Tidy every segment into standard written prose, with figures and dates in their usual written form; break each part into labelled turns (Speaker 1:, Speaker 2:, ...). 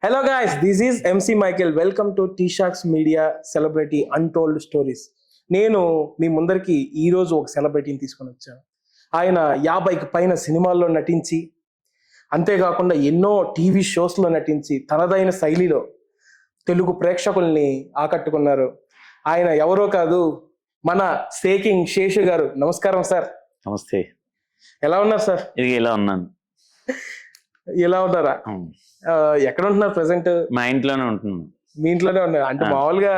Speaker 1: Hello guys, this is MC Michael. Welcome to T-Sharks Media Celebrity Untold Stories. నేను మీ ముందరికి ఈరోజు ఒక సెలబ్రిటీని తీసుకొని వచ్చాను. ఆయన 50కి పైన సినిమాల్లో నటించి, అంతేకాకుండా ఎన్నో టీవీ షోస్లో నటించి తనదైన శైలిలో తెలుగు ప్రేక్షకుల్ని ఆకట్టుకున్నారు. ఆయన ఎవరో కాదు, మన సేకింగ్ శేషు గారు. నమస్కారం సార్.
Speaker 2: నమస్తే.
Speaker 1: ఎలా ఉన్నారు సార్?
Speaker 2: ఇలా ఉన్నాను.
Speaker 1: ఎలా ఉన్నారా? ఎక్కడ ఉంటున్నారు ప్రెసెంట్?
Speaker 2: మా ఇంట్లోనే ఉంటున్నాను.
Speaker 1: మీ ఇంట్లోనే ఉన్నారు అంటే మామూలుగా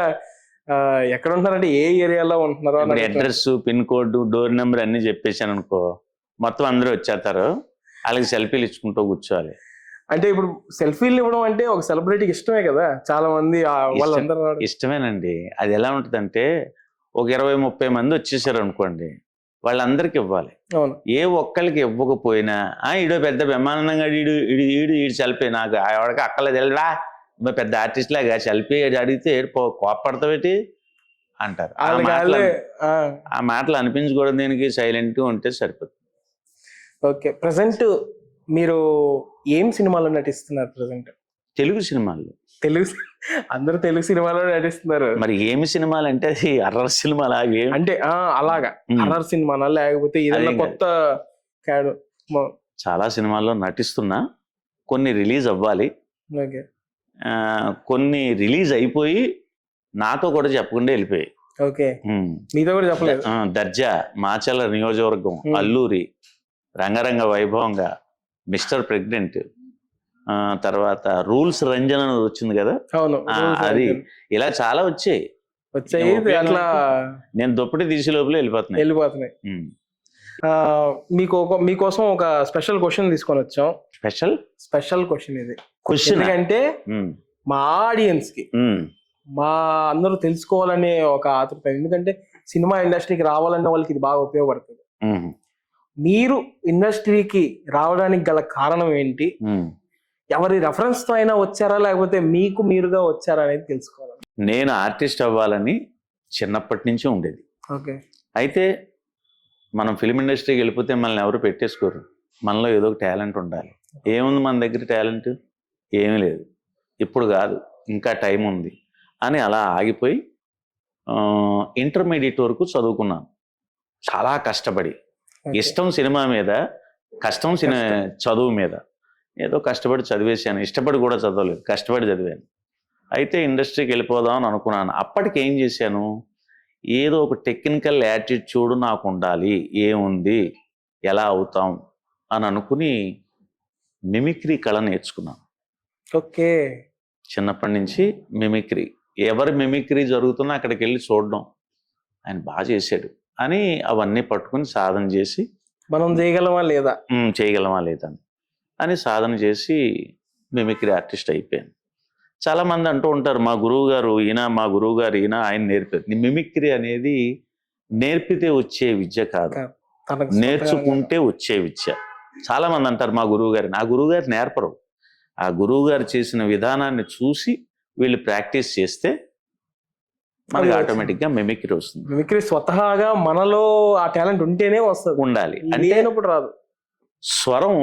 Speaker 1: ఎక్కడ ఉంటున్నారంటే ఏ ఏరియాలో ఉంటున్నారో?
Speaker 2: Address, pin code, door number అన్ని చెప్పేశాను అనుకో, మొత్తం అందరూ వచ్చేస్తారు. అలాగే సెల్ఫీలు ఇచ్చుకుంటూ కూర్చోవాలి.
Speaker 1: అంటే ఇప్పుడు సెల్ఫీలు ఇవ్వడం అంటే ఒక సెలబ్రిటీకి ఇష్టమే కదా, చాలా మంది వాళ్ళందరూ
Speaker 2: ఇష్టమేనండి. అది ఎలా ఉంటుందంటే, ఒక 20-30 మంది వచ్చేసారు అనుకోండి, వాళ్ళందరికి ఇవ్వాలి. ఏ ఒక్కరికి ఇవ్వకపోయినా ఈడో పెద్ద బ్రహ్మానందంగా ఈడు సెల్ఫీ, నాకు ఆవిడకి అక్కలేదు వెళ్ళరా, పెద్ద ఆర్టిస్ట్ లాగా సెల్ఫీ అడిగితే కోపడతావేటి అంటారు. ఆ మాటలు అనిపించకూడదు, దీనికి సైలెంట్గా ఉంటే సరిపోతుంది.
Speaker 1: ఓకే, ప్రెసెంట్ మీరు ఏం సినిమాలో నటిస్తున్నారు? ప్రెసెంట్
Speaker 2: తెలుగు సినిమాల్లో.
Speaker 1: అందరూ తెలుగు సినిమాలో నటిస్తున్నారు.
Speaker 2: మరి ఏమి సినిమాలు అంటే అది హర్రర్ సినిమాలు
Speaker 1: అంటే అలాగా హర్రర్ సినిమానా, లేకపోతే ఏదైనా కొత్త?
Speaker 2: చాలా సినిమాల్లో నటిస్తున్నా. కొన్ని రిలీజ్ అవ్వాలి, కొన్ని రిలీజ్ అయిపోయి నాతో కూడా చెప్పకుండా వెళ్ళిపోయాయి.
Speaker 1: ఓకే, మీతో కూడా చెప్పలేదు.
Speaker 2: దర్జా, మాచల నియోజకవర్గం, అల్లూరి, రంగరంగ వైభవంగా, మిస్టర్ ప్రెగ్నెంట్, తర్వాత రూల్స్ రంజన్ అని వచ్చింది కదా, అది, ఇలా చాలా వచ్చాయి.
Speaker 1: అట్లా
Speaker 2: నేను దుప్పటి తీసే లోపల వెళ్ళిపోతున్నాయి.
Speaker 1: మీకోసం ఒక స్పెషల్ క్వశ్చన్ తీసుకొని వచ్చాం. స్పెషల్ క్వశ్చన్ ఇది. ఎందుకంటే మా ఆడియన్స్ కి, మా అందరూ తెలుసుకోవాలనే ఒక ఆతృత. ఎందుకంటే సినిమా ఇండస్ట్రీకి రావాలన్న వాళ్ళకి ఇది బాగా ఉపయోగపడుతుంది. మీరు ఇండస్ట్రీకి రావడానికి గల కారణం ఏంటి? ఎవరి రెఫరెన్స్ తో అయినా వచ్చారా, లేకపోతే మీకు మీరుగా వచ్చారా అనేది తెలుసుకోవాలి.
Speaker 2: నేను ఆర్టిస్ట్ అవ్వాలని చిన్నప్పటి నుంచి ఉండేది.
Speaker 1: ఓకే.
Speaker 2: అయితే మనం ఫిల్మ్ ఇండస్ట్రీకి వెళ్ళిపోతే మనల్ని ఎవరు పెట్టేసుకోరు. మనలో ఏదో ఒక టాలెంట్ ఉండాలి. ఏముంది మన దగ్గర టాలెంట్? ఏమీ లేదు. ఇప్పుడు కాదు, ఇంకా టైం ఉంది అని అలా ఆగిపోయి ఇంటర్మీడియట్ వరకు చదువుకున్నాను. చాలా కష్టపడి, ఇష్టం సినిమా మీద, కష్టం చదువు మీద. ఏదో కష్టపడి చదివేశాను. ఇష్టపడి కూడా చదవలేదు, కష్టపడి చదివాను. అయితే ఇండస్ట్రీకి వెళ్ళిపోదాం అని అనుకున్నాను. అప్పటికి ఏం చేశాను, ఏదో ఒక టెక్నికల్ యాటిట్యూడ్ నాకు ఉండాలి, ఏముంది, ఎలా అవుతాం అని అనుకుని మిమిక్రీ కళ నేర్చుకున్నాను.
Speaker 1: ఓకే.
Speaker 2: చిన్నప్పటి నుంచి మిమిక్రీ, ఎవరి మిమిక్రీ జరుగుతున్నా అక్కడికి వెళ్ళి చూడడం, ఆయన బాగా చేశాడు అని అవన్నీ పట్టుకుని సాధన చేసి,
Speaker 1: మనం చేయగలమా
Speaker 2: లేదా అని సాధన చేసి మిమిక్రీ ఆర్టిస్ట్ అయిపోయాను. చాలామంది అంటూ ఉంటారు, మా గురువు గారు ఈయన ఆయన నేర్పారు. మిమిక్రీ అనేది నేర్పితే వచ్చే విద్య కాదు, నేర్చుకుంటే వచ్చే విద్య. చాలామంది అంటారు మా గురువు గారు. నా గురువు గారు నేర్పరు. ఆ గురువు గారు చేసిన విధానాన్ని చూసి వీళ్ళు ప్రాక్టీస్ చేస్తే మనకి ఆటోమేటిక్గా మిమిక్రీ వస్తుంది.
Speaker 1: మిమిక్రీ స్వతహాగా మనలో ఆ టాలెంట్ ఉంటేనే వస్తుంది,
Speaker 2: ఉండాలి. అంటే
Speaker 1: రాదు.
Speaker 2: స్వరం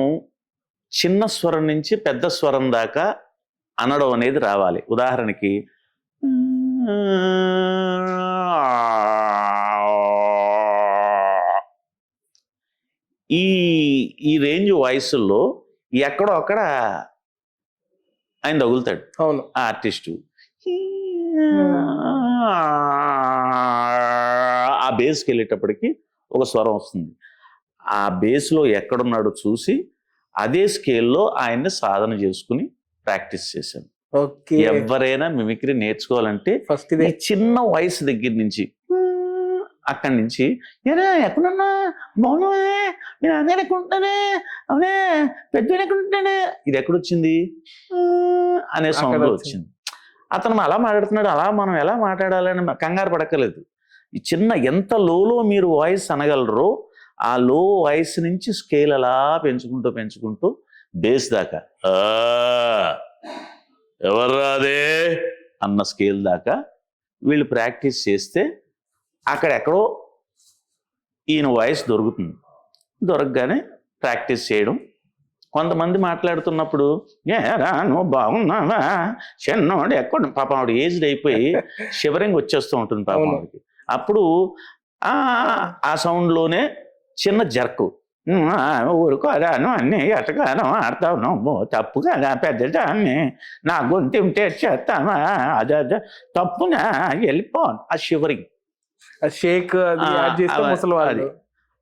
Speaker 2: చిన్న స్వరం నుంచి పెద్ద స్వరం దాకా అనడం అనేది రావాలి. ఉదాహరణకి ఈ రేంజ్ వాయిస్లో ఎక్కడో అక్కడ ఆయన తగులుతాడు.
Speaker 1: అవును,
Speaker 2: ఆర్టిస్టు. ఆ బేస్కి వెళ్ళేటప్పటికి ఒక స్వరం వస్తుంది. ఆ బేస్లో ఎక్కడున్నాడో చూసి అదే స్కేల్లో ఆయన్ని సాధన చేసుకుని ప్రాక్టీస్ చేశాను. ఎవరైనా మిమిక్రీ నేర్చుకోవాలంటే ఫస్ట్ చిన్న వయసు దగ్గర నుంచి, అక్కడి నుంచి ఎక్కడున్నా బాగున్నావే, నేను అందరూ ఎక్కడుంటానే, అవునే పెద్ద ఎక్కడుంటానే, ఇది ఎక్కడొచ్చింది అనే సౌండ్ వచ్చింది. అతను అలా మాట్లాడుతున్నాడు, అలా మనం ఎలా మాట్లాడాలని కంగారు పడక్కలేదు. ఈ చిన్న ఎంత లోలో మీరు వాయిస్ అనగలరో ఆ లో వాయిస్ నుంచి స్కేల్ అలా పెంచుకుంటూ బేస్ దాకా ఎవర్రాదే అన్న స్కేల్ దాకా వీళ్ళు ప్రాక్టీస్ చేస్తే అక్కడెక్కడో ఈయన వాయిస్ దొరుకుతుంది. దొరకగానే ప్రాక్టీస్ చేయడం, కొంతమంది మాట్లాడుతున్నప్పుడు ఏరా నువ్వు బాగున్నావా చిన్నోడు ఎక్కడ పాపం ఆవిడ ఏజ్డ్ అయిపోయి షివరింగ్ వచ్చేస్తూ ఉంటుంది పాపం
Speaker 1: అవును.
Speaker 2: ఆవిడకి. అప్పుడు ఆ సౌండ్లోనే చిన్న జర్కు, ఊరుకో అదాను అన్ని ఎటకాను ఆడతావు నువ్వు తప్పు కదా పెద్దదాన్ని నా గొంతు చేస్తావా అదే తప్పునా వెళ్ళిపో. ఆ షివరింగ్
Speaker 1: షేక్ అది యాడ్ చేస్తే
Speaker 2: అది.
Speaker 1: ముసలి వాళ్ళు.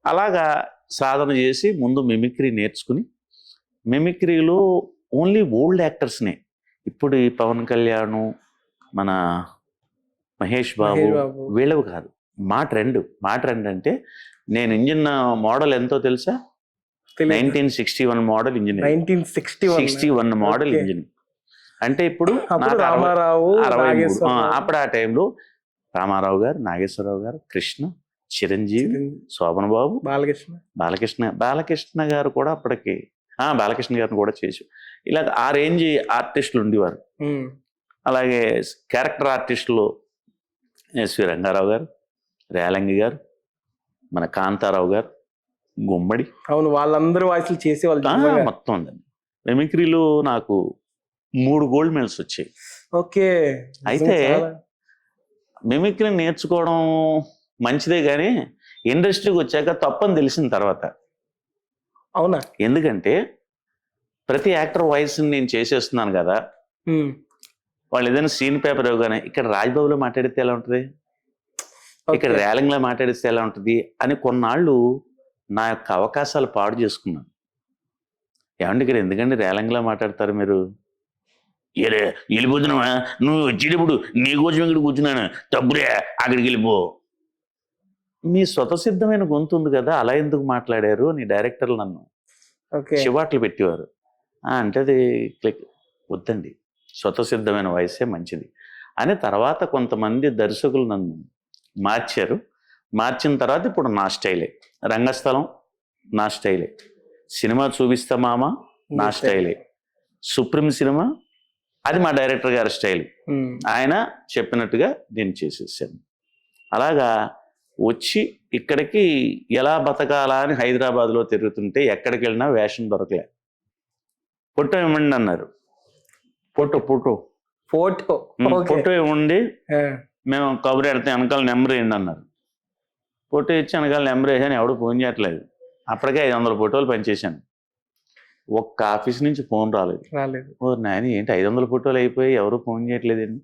Speaker 2: అలాగా సాధన చేసి ముందు మిమిక్రీ నేర్చుకుని, మిమిక్రీలో ఓన్లీ ఓల్డ్ యాక్టర్స్నే, ఇప్పుడు ఈ పవన్ కళ్యాణ్, మన మహేష్ బాబు
Speaker 1: మహేష్ బాబు.
Speaker 2: వీళ్ళవి కాదు. మా ట్రెండ్ అంటే నేను ఇంజిన్ మోడల్ ఎంతో తెలుసా? 1961 model engine. 61 model
Speaker 1: Okay.
Speaker 2: Engine అంటే ఇప్పుడు
Speaker 1: అప్పుడు
Speaker 2: నాకు
Speaker 1: రామారావు,
Speaker 2: 63.
Speaker 1: నాగేశ్వరరావు.
Speaker 2: అప్పుడు ఆ టైంలో రామారావు గారు, నాగేశ్వరరావు గారు, కృష్ణ, చిరంజీవి, శోభన్ బాబు, బాలకృష్ణ గారు కూడా అప్పటికి బాలకృష్ణ గారిని కూడా చేసి ఇలా ఆ రేంజ్ ఆర్టిస్టులు ఉండేవారు. అలాగే క్యారెక్టర్ ఆర్టిస్టులు ఎస్వి రంగారావు గారు, రేలంగి గారు, మన కాంతారావు గారు, గుమ్మడి,
Speaker 1: అవును వాళ్ళందరూ వాయిస్లు చేసేవాళ్ళు.
Speaker 2: మొత్తం ఉందండి. మిమిక్రీలో నాకు 3 గోల్డ్ మెడల్స్ వచ్చాయి.
Speaker 1: ఓకే.
Speaker 2: అయితే మిమిక్రీ నేర్చుకోవడం మంచిదే కానీ ఇండస్ట్రీకి వచ్చాక తప్పని తెలిసిన తర్వాత.
Speaker 1: అవునా?
Speaker 2: ఎందుకంటే ప్రతి యాక్టర్ వాయిస్ నేను చేసేస్తున్నాను కదా, వాళ్ళు ఏదైనా సీన్ పేపర్ ఇవ్వగానే ఇక్కడ రాజ్బాబులో మాట్లాడితే ఎలా ఉంటుంది, ఇక్కడ రేలంగిలో మాట్లాడిస్తే ఎలా ఉంటుంది అని కొన్నాళ్ళు నా యొక్క అవకాశాలు పాడు చేసుకున్నాను. ఏమంటే ఇక్కడ ఎందుకంటే రేలంగిలో మాట్లాడతారు మీరు, వెళ్ళిపోతున్నావా నువ్వు వచ్చేటప్పుడు నీ కోసం ఇక్కడ కూర్చున్నాను తప్పురే అక్కడికి వెళ్ళిపో. మీ స్వతసిద్ధమైన గొంతు ఉంది కదా అలా ఎందుకు మాట్లాడారు అని డైరెక్టర్లు నన్ను చివాట్లు పెట్టేవారు. అంటే అది వద్దండి, స్వతసిద్ధమైన వయసే మంచిది అని తర్వాత కొంతమంది దర్శకులు నన్ను మార్చారు. మార్చిన తర్వాత ఇప్పుడు నా స్టైలే, రంగస్థలం నా స్టైలే, సినిమా చూపిస్తా మామ నా స్టైలే, సుప్రీం సినిమా అది మా డైరెక్టర్ గారి స్టైల్. ఆయన చెప్పినట్టుగా నేను చేసేసాను. అలాగా వచ్చి ఇక్కడికి ఎలా బతకాలా అని హైదరాబాద్లో తిరుగుతుంటే ఎక్కడికి వెళ్ళినా వేషం దొరకలే. ఫోటో ఇవ్వండి అన్నారు. ఫోటో ఇవ్వండి మేము కబురు వెళ్తే వెనకాల నెంబర్ వేయండి అన్నారు. ఫోటో ఇచ్చి వెనకాల నెంబర్ వేసాను, ఎవడు ఫోన్ చేయట్లేదు. అప్పటికే 500 ఫోటోలు పనిచేశాను. ఒక్క ఆఫీస్ నుంచి ఫోన్ రాలేదు. ఓ నాయన ఏంటి 500 ఫోటోలు అయిపోయి ఎవరు ఫోన్ చేయట్లేదండి,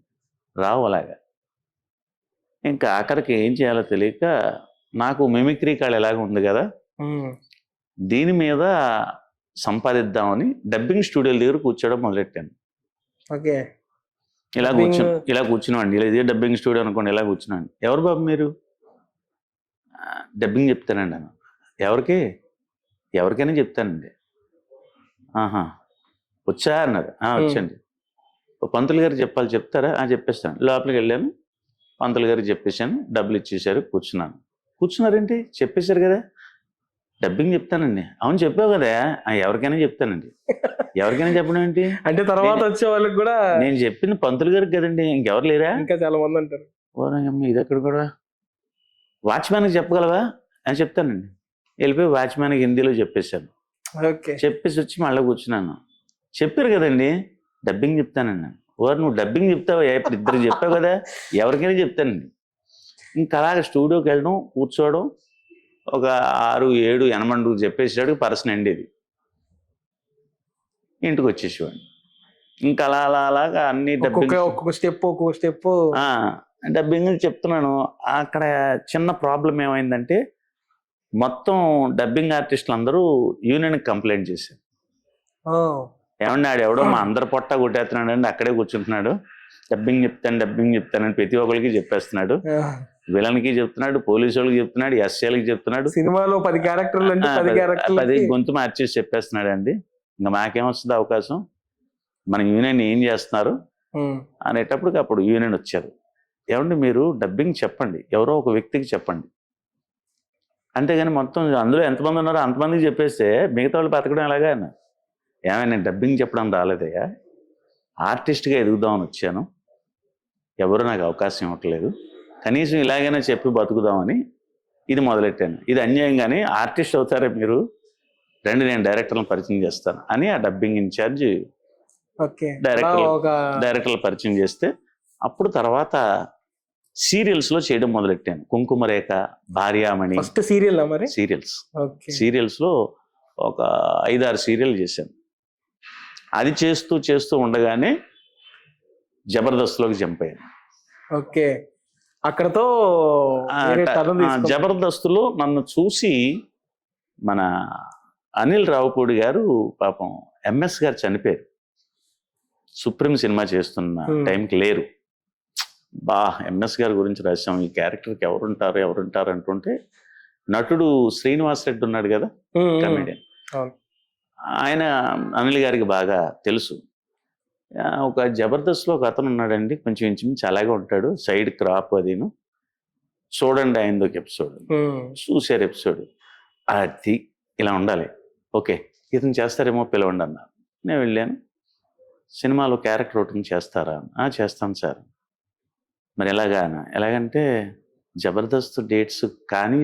Speaker 2: రావు. అలాగా ఇంకా ఆఖరికి ఏం చేయాలో తెలియక నాకు మిమిక్రీ కాళ్ళు ఎలాగ ఉంది కదా, దీని మీద సంపాదిద్దామని డబ్బింగ్ స్టూడియోల దగ్గర కూర్చోవడం మొదలెట్టాను. ఇలా కూర్చున్నామండి, ఇదే డబ్బింగ్ స్టూడియో అనుకోండి, ఇలా కూర్చున్నాండి. ఎవరు బాబు మీరు? డబ్బింగ్ చెప్తానండి అన్న. ఎవరికైనా చెప్తానండి. ఆహా వచ్చా అన్నారు. వచ్చండి. పంతులు గారు చెప్తారా? చెప్పేస్తాను. లోపలికి వెళ్ళాను, పంతులు గారికి చెప్పేశాను, డబ్బులు ఇచ్చేసారు, కూర్చున్నారేంటి? చెప్పేశారు కదా డబ్బింగ్ చెప్తానండి. అవును చెప్పావు కదా, ఎవరికైనా చెప్తానండి. ఎవరికైనా చెప్పడం ఏంటి
Speaker 1: అంటే తర్వాత వచ్చే వాళ్ళకి కూడా
Speaker 2: నేను చెప్పింది పంతులు గారికి కదండి, ఇంకెవరు లేరా?
Speaker 1: ఇంకా చాలా మంది అంటారు.
Speaker 2: ఇది ఎక్కడ కూడా వాచ్మ్యాన్కి చెప్పగలవా అని చెప్తానండి. వెళ్ళిపోయి వాచ్మ్యాన్కి హిందీలో చెప్పేశాను. చెప్పేసి వచ్చి మళ్ళీ కూర్చున్నాను. చెప్పారు కదండి డబ్బింగ్ చెప్తానండి. నువ్వు డబ్బింగ్ చెప్తావా? ఇప్పుడు 2 చెప్పావు కదా, ఎవరికైనా చెప్తానండి. ఇంకా అలాగే స్టూడియోకి వెళ్ళడం, కూర్చోవడం, ఒక 6, 7, 8 చెప్పేసాడు. పర్సన్ ఎండేది, ఇంటికి వచ్చేసేవాడిని. ఇంకా అలాగా అన్ని
Speaker 1: ఒక్కొక్క స్టెప్
Speaker 2: డబ్బింగ్ చెప్తున్నాను. అక్కడ చిన్న ప్రాబ్లం ఏమైందంటే మొత్తం డబ్బింగ్ ఆర్టిస్టులు అందరూ యూనియన్కి కంప్లైంట్ చేశారు. ఏమన్నా ఎవడో మా అందరు పొట్ట కొట్టేస్తున్నాడు అండి, అక్కడే కూర్చుంటున్నాడు, డబ్బింగ్ చెప్తానని ప్రతి ఒక్కరికి చెప్పేస్తున్నాడు. విలన్కి చెప్తున్నాడు, పోలీసు వాళ్ళకి చెప్తున్నాడు, ఎస్ఏలకి చెప్తున్నాడు.
Speaker 1: సినిమాలో 10 క్యారెక్టర్లు అంటే 10
Speaker 2: గొంతు మార్చేసి చెప్పేస్తున్నాడు అండి. ఇంకా మాకేమొస్తుంది అవకాశం, మన యూనియన్ ఏం చేస్తున్నారు అనేటప్పటికి అప్పుడు యూనియన్ వచ్చారు. ఏమండి మీరు డబ్బింగ్ చెప్పండి, ఎవరో ఒక వ్యక్తికి చెప్పండి, అంతేగాని మొత్తం అందులో ఎంతమంది ఉన్నారో అంతమందికి చెప్పేస్తే మిగతా వాళ్ళు బతకడం ఎలాగా అన్న. ఏమైనా నేను డబ్బింగ్ చెప్పడం రాలేదయ్యా, ఆర్టిస్ట్గా ఎదుగుదామని వచ్చాను, ఎవరు నాకు అవకాశం ఇవ్వట్లేదు, కనీసం ఇలాగైనా చెప్పి బతుకుదామని ఇది మొదలెట్టాను. ఇది అన్యాయం, కానీ ఆర్టిస్ట్ అవుతారే మీరు, రండి నేను డైరెక్టర్లను పరిచయం చేస్తాను అని ఆ డబ్బింగ్ ఇన్ఛార్జ్
Speaker 1: ఓకే
Speaker 2: డైరెక్టర్లు పరిచయం చేస్తే అప్పుడు తర్వాత సీరియల్స్ లో చేయడం మొదలెట్టాను. కుంకుమరేఖ, భార్యామణి,
Speaker 1: ఫస్ట్ సీరియల్ మరి
Speaker 2: సీరియల్స్ లో ఒక 5-6 సీరియల్ చేశాను. అది చేస్తూ ఉండగానే జబర్దస్త్లోకి జంప్ అయ్యాను.
Speaker 1: ఓకే, అక్కడతో
Speaker 2: జబర్దస్త్లో నన్ను చూసి మన అనిల్ రావుపూడి గారు, పాపం ఎంఎస్ గారు చనిపోయారు. సుప్రీం సినిమా చేస్తున్న టైంకి లేరు. ఎంఎస్ గారి గురించి రాశాం, ఈ క్యారెక్టర్కి ఎవరుంటారు అంటుంటే నటుడు శ్రీనివాస్ రెడ్డి ఉన్నాడు కదా, కమెడియన్, ఆయన అనిల్ గారికి బాగా తెలుసు. ఒక జబర్దస్త్లో ఒక అతను ఉన్నాడండి, కొంచెం ఇంచుమించు అలాగే ఉంటాడు, సైడ్ క్రాప్ అదిను, చూడండి ఆయనది ఒక ఎపిసోడ్. చూశారు ఎపిసోడ్, అది ఇలా ఉండాలి, ఓకే ఇతను చేస్తారేమో పిలవండి అన్నారు. నేను వెళ్ళాను. సినిమాలో క్యారెక్టర్ ఒకటి చేస్తారా? చేస్తాను సార్. మరి ఎలాగంటే జబర్దస్త్ డేట్స్ కానీ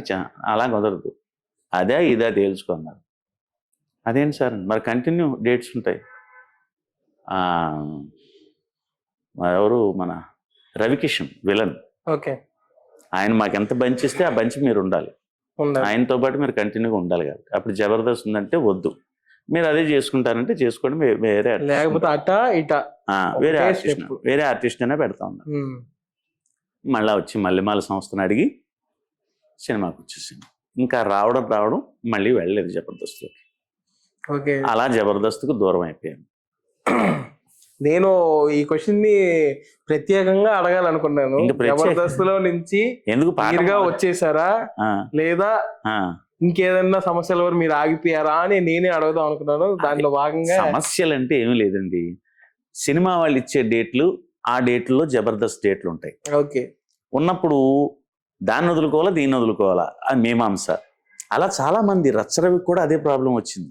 Speaker 2: అలా కుదరదు, ఇదా తేల్చుకున్నారు. అదేంటి సార్, మరి కంటిన్యూ డేట్స్ ఉంటాయి. ఎవరు, మన రవికిషన్ విలన్,
Speaker 1: ఓకే,
Speaker 2: ఆయన మాకు ఎంత బంచ్ ఇస్తే ఆ బంచ్ మీరు ఉండాలి, ఆయనతో పాటు మీరు కంటిన్యూగా ఉండాలి. కాబట్టి అప్పుడు జబర్దస్త్ ఉందంటే వద్దు, మీరు అదే చేసుకుంటారంటే చేసుకోండి, వేరే వేరే ఆర్టిస్ట్ అయినా పెడతా ఉన్నారు. మళ్ళా వచ్చి మల్లెమాల సంస్థను అడిగి సినిమాకి వచ్చేసింది. ఇంకా రావడం మళ్ళీ వెళ్ళలేదు జబర్దస్త్లోకి. అలా జబర్దస్త్కు దూరం అయిపోయాను.
Speaker 1: నేను ఈ క్వశ్చన్ ని ప్రత్యేకంగా అడగాలనుకున్నాను. జబర్దస్త్లో నుంచి ఎందుకు వచ్చేసారా లేదా ఇంకేదన్నా సమస్యల వరకు మీరు ఆగిపోయారా అని నేనే అడగదాం అనుకున్నాను. దానిలో భాగంగా
Speaker 2: సమస్యలు అంటే ఏమీ లేదండి, సినిమా వాళ్ళు ఇచ్చే డేట్లు ఆ డేట్లో జబర్దస్త్ డేట్లు ఉంటాయి.
Speaker 1: ఓకే,
Speaker 2: ఉన్నప్పుడు దాన్ని వదులుకోవాలా దీన్ని వదులుకోవాలా అది మీమాంస. అలా చాలా మంది, రచ్చరవికి కూడా అదే ప్రాబ్లం వచ్చింది.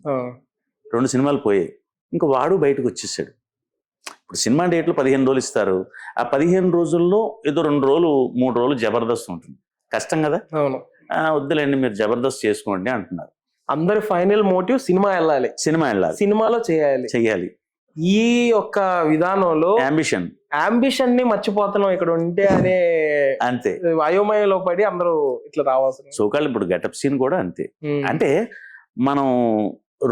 Speaker 2: 2 సినిమాలు పోయాయి, ఇంకా వాడు బయటకు వచ్చేసాడు. ఇప్పుడు సినిమా డేట్లు 15 రోజులు ఇస్తారు, ఆ 15 రోజుల్లో ఏదో 2 రోజులు 3 రోజులు జబర్దస్త్ ఉంటుంది, కష్టం కదా. వద్దులేండి మీరు జబర్దస్త్ చేసుకోండి అంటున్నారు.
Speaker 1: అందరి ఫైనల్ మోటివ్ సినిమా వెళ్ళాలి, సినిమాలో చేయాలి. ఈ యొక్క విధానంలో అంబిషన్ ని మర్చిపోతున్నాం ఇక్కడ ఉంటే అనే
Speaker 2: అంతే
Speaker 1: అయోమయంలో పడి అందరూ ఇట్లా రావాల్సింది.
Speaker 2: సోకాళ్ళు ఇప్పుడు గెటప్ సీన్ కూడా అంతే. అంటే మనం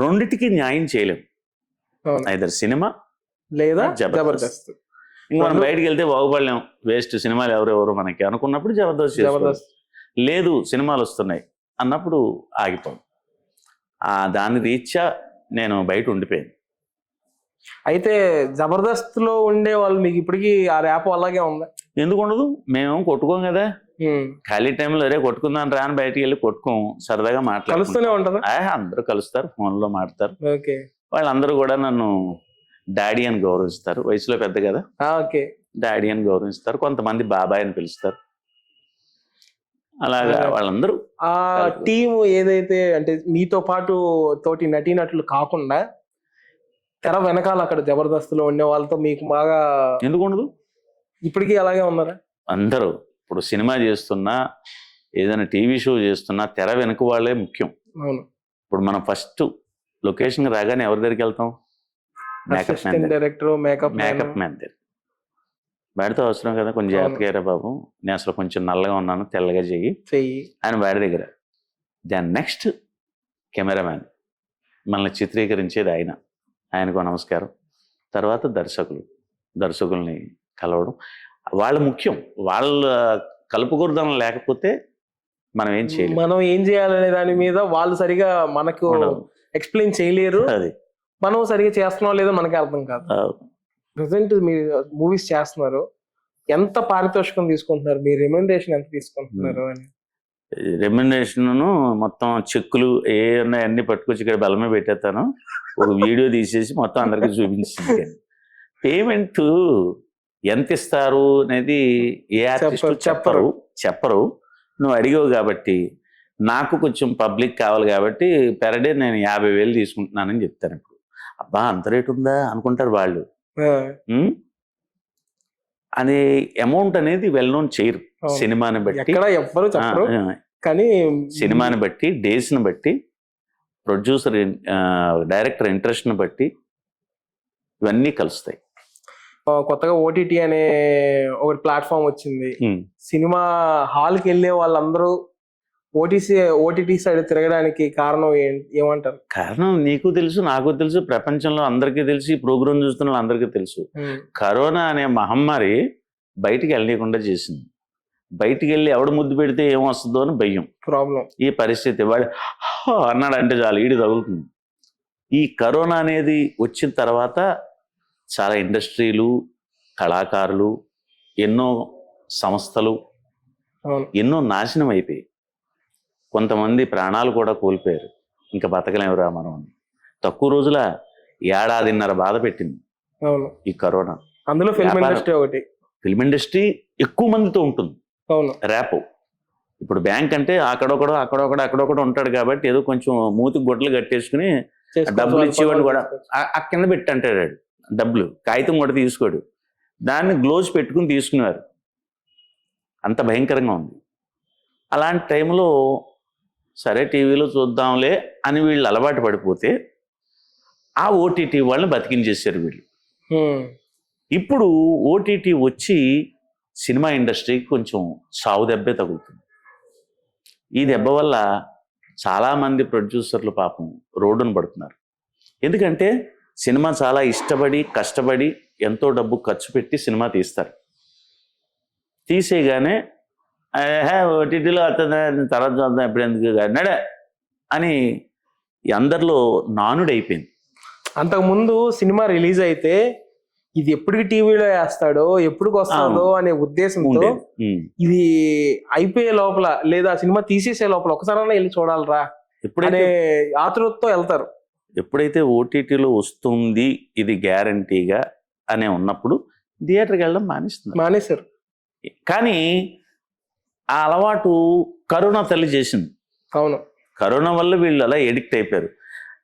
Speaker 2: రెండిటికి న్యాయం చేయలేం, ఐదర్ సినిమా లేదా జబర్దస్త్. ఇంకా మనం బయటకు వెళ్తే బాగుపడలేం, వేస్ట్ సినిమాలు ఎవరెవరు మనకి అనుకున్నప్పుడు జబర్దస్త్ లేదు, సినిమాలు వస్తున్నాయి అన్నప్పుడు ఆగిపోం. దాని రీత్యా నేను బయట ఉండిపోయాను.
Speaker 1: అయితే జబర్దస్త్ లో ఉండే వాళ్ళు మీకు ఇప్పటికీ ఆ ర్యాప్ అలాగే ఉందా?
Speaker 2: ఎందుకు ఉండదు, మేము కొట్టుకోం కదా, ఖాళీ టైంలో రే కొట్టుకుందాం రా అని బయటికి వెళ్ళి కొట్టుకోం, సరదాగా
Speaker 1: కలుస్తూనే ఉంటారు.
Speaker 2: అందరూ కలుస్తారు, ఫోన్ లో మాట్లాడతారు. వాళ్ళందరూ కూడా నన్ను డాడీ అని గౌరవిస్తారు, వయసులో పెద్ద కదా, డాడీ అని గౌరవిస్తారు. కొంతమంది బాబాయ్ అని పిలుస్తారు. అలాగా వాళ్ళందరూ
Speaker 1: ఆ టీము ఏదైతే అంటే మీతో పాటు తోటి నటీనటులు కాకుండా తెర వెనకాల అక్కడ జబర్దస్త్ లో ఉండే వాళ్ళతో మీకు బాగా
Speaker 2: ఎందుకు ఉండదు,
Speaker 1: ఇప్పటికీ అలాగే ఉన్నారా?
Speaker 2: అందరూ ఇప్పుడు సినిమా చేస్తున్నా, ఏదైనా టీవీ షో చేస్తున్నా తెర వెనక వాళ్ళే ముఖ్యం.
Speaker 1: అవును,
Speaker 2: ఇప్పుడు మనం ఫస్ట్ లొకేషన్ రాగానే ఎవరి దగ్గరికి వెళ్తాం?
Speaker 1: డైరెక్టర్, మేకప్
Speaker 2: మ్యాన్ దగ్గర. వాడితో అవసరం కదా, కొంచెం జాగ్రత్తగా బాబు, నేను అసలు కొంచెం నల్లగా ఉన్నాను, తెల్లగా చెయ్యి ఆయన వాడి దగ్గర. దాని నెక్స్ట్ కెమెరామ్యాన్, మనల్ని చిత్రీకరించేది ఆయనకు నమస్కారం. తర్వాత దర్శకుల్ని కలవడం, వాళ్ళు ముఖ్యం. వాళ్ళ కలుపుకూరదనం లేకపోతే మనం ఏం చేయాలనే దాని మీద వాళ్ళు సరిగా మనకు ఎక్స్ప్లెయిన్ చేయలేరు. అది మనం సరిగా చేస్తున్నాం లేదో మనకి అర్థం కాదు. ప్రెసెంట్ మీరు మూవీస్ చేస్తున్నారు, ఎంత పారితోషికం తీసుకుంటున్నారు, మీ రెమ్యునరేషన్ ఎంత తీసుకుంటున్నారు అని? రెమ్యునరేషన్ మొత్తం చెక్కులు ఏ ఉన్నాయి అన్ని పట్టుకొచ్చి ఇక్కడ బలమే పెట్టేస్తాను, ఒక వీడియో తీసేసి మొత్తం అందరికి చూపించింది. పేమెంట్ ఎంత ఇస్తారు అనేది ఏ ఆర్టిస్ట్ చెప్పరు. నువ్వు అడిగావు కాబట్టి, నాకు కొంచెం పబ్లిక్ కావాలి కాబట్టి పెర్ డే నేను 50,000 తీసుకుంటున్నానని చెప్తాను. ఇప్పుడు అబ్బా అంత రేటు ఉందా అనుకుంటారు వాళ్ళు. అనే అమౌంట్ అనేది వెల్ నోన్ చేయరు. సినిమాని బట్టి,
Speaker 1: కానీ
Speaker 2: సినిమాని బట్టి, డేస్ని బట్టి ప్రొడ్యూసర్ డైరెక్టర్ ఇంట్రెస్ట్ని బట్టి ఇవన్నీ కలుస్తాయి.
Speaker 1: కొత్తగా ఓటీటీ అనే ఒక ప్లాట్ఫామ్ వచ్చింది. సినిమా హాల్కి వెళ్ళే వాళ్ళందరూ ఓటీటీ సైడ్ తిరగడానికి కారణం ఏమంటారు?
Speaker 2: కారణం నీకు తెలుసు, నాకు తెలుసు, ప్రపంచంలో అందరికీ తెలుసు, ఈ ప్రోగ్రాం చూస్తున్న వాళ్ళందరికీ తెలుసు. కరోనా అనే మహమ్మారి బయటికి వెళ్ళనీయకుండా చేసింది. బయటికి వెళ్ళి ఎవడు ముద్దు పెడితే ఏమొస్తుందో అని భయం,
Speaker 1: ప్రాబ్లం. ఈ
Speaker 2: పరిస్థితి వాడు అన్నాడు అంటే చాలు ఈడి తగులుతుంది. ఈ కరోనా అనేది వచ్చిన తర్వాత చాలా ఇండస్ట్రీలు, కళాకారులు, ఎన్నో సంస్థలు ఎన్నో నాశనం అయిపోయాయి. కొంతమంది ప్రాణాలు కూడా కోల్పోయారు. ఇంకా బతకలేమురా మనం అని. తక్కువ రోజుల 1.5 ఏడాది బాధ పెట్టింది ఈ కరోనా.
Speaker 1: అందులో ఫిల్మ్ ఇండస్ట్రీ ఒకటి.
Speaker 2: ఫిల్మ్ ఇండస్ట్రీ ఎక్కువ మందితో ఉంటుంది. ర్యాప్ ఇప్పుడు బ్యాంక్ అంటే అక్కడొకడు ఉంటాడు కాబట్టి ఏదో కొంచెం మూతికి గుడ్డలు కట్టేసుకుని డబ్బులు ఇచ్చేవాడు కూడా ఆ కింద పెట్టి అంటాడు డబ్బులు, కాగితం కూడా తీసుకోడు, దాన్ని గ్లోవ్స్ పెట్టుకుని తీసుకునేవారు. అంత భయంకరంగా ఉంది. అలాంటి టైంలో సరే టీవీలో చూద్దాంలే అని వీళ్ళు అలవాటు పడిపోతే ఆ ఓటీటీ వాళ్ళని బతికించేశారు వీళ్ళు. ఇప్పుడు ఓటీటీ వచ్చి సినిమా ఇండస్ట్రీకి కొంచెం సావు దెబ్బే తగులుతుంది. ఈ దెబ్బ వల్ల చాలామంది ప్రొడ్యూసర్లు పాపం రోడ్డును పడుతున్నారు. ఎందుకంటే సినిమా చాలా ఇష్టపడి కష్టపడి ఎంతో డబ్బు ఖర్చు పెట్టి సినిమా తీస్తారు. తీసేయగానే ఓటీటీలో అతను తర్వాత చూద్దాం ఎప్పుడు ఎందుకు అన్నాడే అని అందరిలో నానుడైపోయింది.
Speaker 1: అంతకుముందు సినిమా రిలీజ్ అయితే ఇది ఎప్పటికి టీవీలో వేస్తాడో ఎప్పటికి వస్తాడో అనే ఉద్దేశంతో ఇది అయిపోయే లోపల లేదా సినిమా తీసేసే లోపల ఒకసారైనా వెళ్ళి చూడాలరా ఎప్పుడైతే ఆతృతతో వెళ్తారు.
Speaker 2: ఎప్పుడైతే ఓటీటీలో వస్తుంది ఇది గ్యారంటీగా అనే ఉన్నప్పుడు థియేటర్కి వెళ్ళడం
Speaker 1: మానేశారు.
Speaker 2: కానీ ఆ అలవాటు కరోనా తల్లి చేసింది.
Speaker 1: అవును,
Speaker 2: కరోనా వల్ల వీళ్ళు అలా ఎడిక్ట్ అయిపోయారు.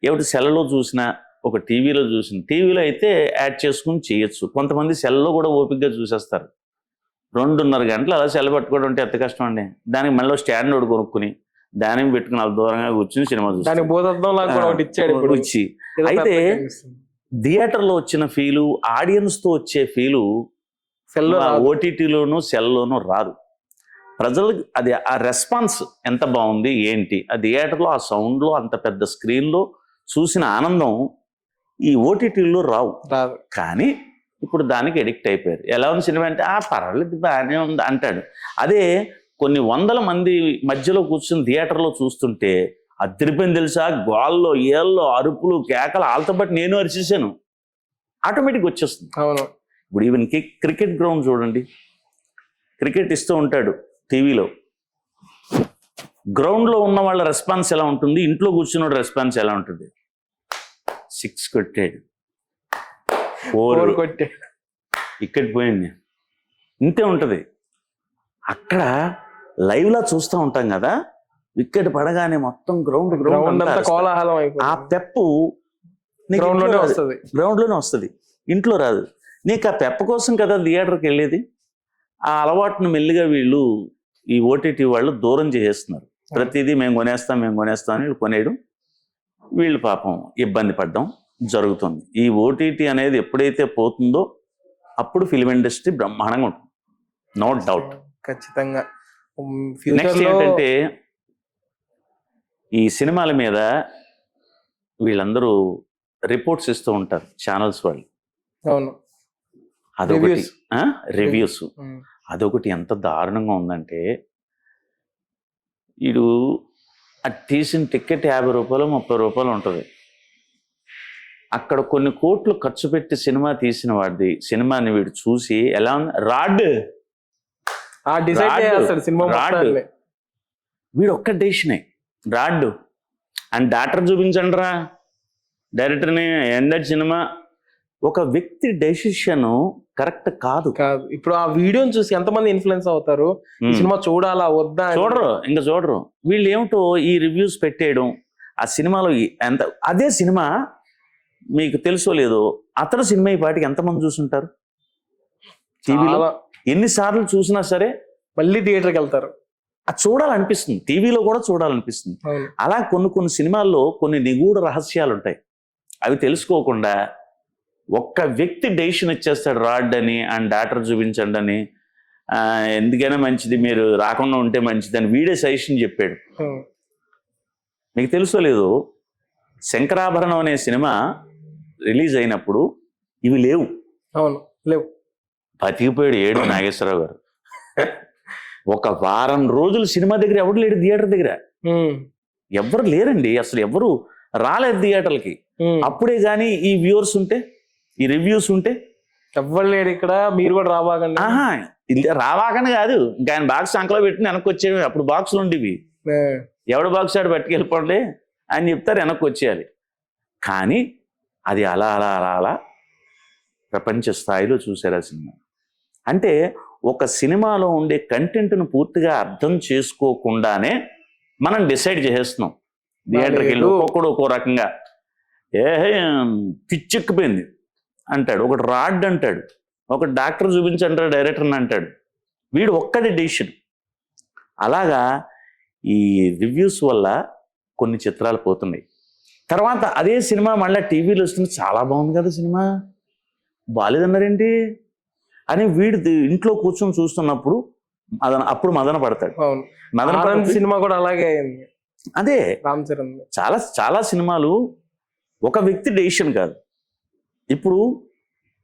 Speaker 2: ఏమిటి సెల్లో చూసినా ఒక టీవీలో చూసిన, టీవీలో అయితే యాడ్ చేసుకుని చేయొచ్చు. కొంతమంది సెల్లో కూడా ఓపికగా చూసేస్తారు. 2.5 గంటలు అలా సెల్ పట్టుకోవడం అంటే ఎంత కష్టం అండి. దానికి మళ్ళీ స్టాండ్ ఒకటి కొనుక్కుని దాని పెట్టుకుని అలా దూరంగా కూర్చుని సినిమా చూసి అయితే థియేటర్లో వచ్చిన ఫీలు, ఆడియన్స్తో వచ్చే ఫీలు ఓటీటీలోను సెల్లోనూ రాదు. ప్రజలకు అది ఆ రెస్పాన్స్ ఎంత బాగుంది ఏంటి, ఆ థియేటర్లో ఆ సౌండ్లో అంత పెద్ద స్క్రీన్లో చూసిన ఆనందం ఈ ఓటీటీలో రావు. కానీ ఇప్పుడు దానికి ఎడిక్ట్ అయిపోయారు. ఎలా ఉంది సినిమా అంటే పర్వాలేదు బాగానే ఉంది అంటాడు. అదే కొన్ని 100 మంది మధ్యలో కూర్చుని థియేటర్లో చూస్తుంటే అదిరిపోయింది తెలుసా, గోల్లో ఏళ్ళు అరుపులు కేకలు వాళ్ళతో పాటు నేను అరిచేసాను, ఆటోమేటిక్ వచ్చేస్తుంది.
Speaker 1: అవును,
Speaker 2: ఇప్పుడు ఈవెన్ క్రికెట్ గ్రౌండ్ చూడండి, క్రికెట్ ఇస్తూ ఉంటాడు టీవీలో, గ్రౌండ్లో ఉన్న వాళ్ళ రెస్పాన్స్ ఎలా ఉంటుంది, ఇంట్లో కూర్చున్న రెస్పాన్స్ ఎలా ఉంటుంది. 6 కొట్టాడు, 4
Speaker 1: కొట్టాడు,
Speaker 2: ఇక్కడ పోయింది, ఇంతే ఉంటుంది. అక్కడ లైవ్లా చూస్తూ ఉంటాం కదా, వికెట్ పడగానే మొత్తం గ్రౌండ్
Speaker 1: కోలాహలం.
Speaker 2: ఆ పెప్పు గ్రౌండ్లోనే వస్తుంది, ఇంట్లో రాదు. నీకు ఆ పెప్ప కోసం కదా థియేటర్కి వెళ్ళేది. ఆ అలవాటును మెల్లిగా వీళ్ళు ఈ ఓటీటీ వాళ్ళు దూరం చేసేస్తున్నారు. ప్రతిదీ మేము కొనేస్తాం అని కొనేయడం, వీళ్ళు పాపం ఇబ్బంది పడడం జరుగుతుంది. ఈ ఓటీటీ అనేది ఎప్పుడైతే పోతుందో అప్పుడు ఫిల్మ్ ఇండస్ట్రీ బ్రహ్మాండంగా ఉంటుంది, నో డౌట్.
Speaker 1: ఖచ్చితంగా.
Speaker 2: నెక్స్ట్ ఏంటంటే ఈ సినిమాల మీద వీళ్ళందరూ రిపోర్ట్స్ ఇస్తూ ఉంటారు ఛానల్స్ వాళ్ళు.
Speaker 1: అవును,
Speaker 2: అదొకటి రివ్యూస్. అదొకటి ఎంత దారుణంగా ఉందంటే, వీడు అది తీసిన టికెట్ 50 రూపాయలు 30 రూపాయలు ఉంటుంది. అక్కడ కొన్ని కోట్లు ఖర్చు పెట్టి సినిమా తీసిన వాడిది సినిమాని వీడు చూసి ఎలా ఉంది, వీడు ఒక్క డెసిషనే రాడ్డు అండ్ డాక్టర్ చూపించండి రా డైరెక్టర్ని ఎందటి సినిమా. ఒక వ్యక్తి డెసిషన్ కరెక్ట్ కాదు.
Speaker 1: ఇప్పుడు ఆ వీడియోని చూసి ఎంతమంది ఇన్ఫ్లుయెన్స్ అవుతారు, సినిమా చూడాలా వద్దా
Speaker 2: చూడరు. వీళ్ళు ఏమిటో ఈ రివ్యూస్ పెట్టేయడం, ఆ సినిమాలో ఎంత, అదే సినిమా మీకు తెలుసో లేదో అతను సినిమా ఈ పాటికి ఎంతమంది చూసుంటారు టీవీలో, ఎన్నిసార్లు చూసినా సరే
Speaker 1: మళ్ళీ థియేటర్కి వెళ్తారు.
Speaker 2: అది చూడాలనిపిస్తుంది, టీవీలో కూడా చూడాలనిపిస్తుంది.
Speaker 1: అవును.
Speaker 2: అలా కొన్ని సినిమాల్లో కొన్ని నిగూఢ రహస్యాలు ఉంటాయి, అవి తెలుసుకోకుండా ఒక్క వ్యక్తి డెసిషన్ ఇచ్చేస్తాడు, రాడ్ అని అండ్ డాక్టర్ చూపించండి అని, ఎందుకైనా మంచిది మీరు రాకుండా ఉంటే మంచిది అని వీడే సజెషన్ చెప్పాడు.
Speaker 1: అవును.
Speaker 2: మీకు తెలుసో లేదు, శంకరాభరణం అనే సినిమా రిలీజ్ అయినప్పుడు ఇవి లేవు.
Speaker 1: అవును, లేవు.
Speaker 2: బతికిపోయాడు ఏడు నాగేశ్వరరావు గారు. ఒక వారం రోజులు సినిమా దగ్గర ఎవరు లేడు, థియేటర్ దగ్గర ఎవరు లేరండి, అసలు ఎవరు రాలేదు థియేటర్లకి. అప్పుడే కానీ ఈ వ్యూవర్స్ ఉంటే, ఈ రివ్యూస్ ఉంటే
Speaker 1: ఎవ్వరు లేడు ఇక్కడ, మీరు కూడా రాబాకండి.
Speaker 2: రావాకని కాదు, ఇంకా ఆయన బాక్స్ అంకలో పెట్టి వెనక్కి వచ్చేవి. అప్పుడు బాక్సులు ఉండేవి, ఎవడు బాక్స్ ఆడు పట్టుకెళ్ళిపోండి అని చెప్తారు, వెనక్కి వచ్చేయాలి. కానీ అది అలా అలా అలా అలా ప్రపంచ స్థాయిలో చూశారు ఆ సినిమా. అంటే ఒక సినిమాలో ఉండే కంటెంట్ను పూర్తిగా అర్థం చేసుకోకుండానే మనం డిసైడ్ చేసేస్తున్నాం. థియేటర్కి వెళ్ళి ఒక్కొక్కడు ఒక్కో రకంగా పిచ్చెక్కిపోయింది అంటాడు, ఒకటి రాడ్ అంటాడు, ఒక డాక్టర్ చూపించంటాడు, డైరెక్టర్ని అంటాడు, వీడు ఒక్కడి డెసిషన్. అలాగా ఈ రివ్యూస్ వల్ల కొన్ని చిత్రాలు పోతున్నాయి. తర్వాత అదే సినిమా మళ్ళీ టీవీలో వస్తుంది, చాలా బాగుంది కదా సినిమా, బాగాలేదన్నారేంటి అని వీడు ఇంట్లో కూర్చొని చూస్తున్నప్పుడు అప్పుడు మదన పడతాడు.
Speaker 1: సినిమా కూడా అలాగే అయింది.
Speaker 2: అదే
Speaker 1: రామ్ చరణ్
Speaker 2: చాలా చాలా సినిమాలు ఒక వ్యక్తి డెసిషన్ కాదు. ఇప్పుడు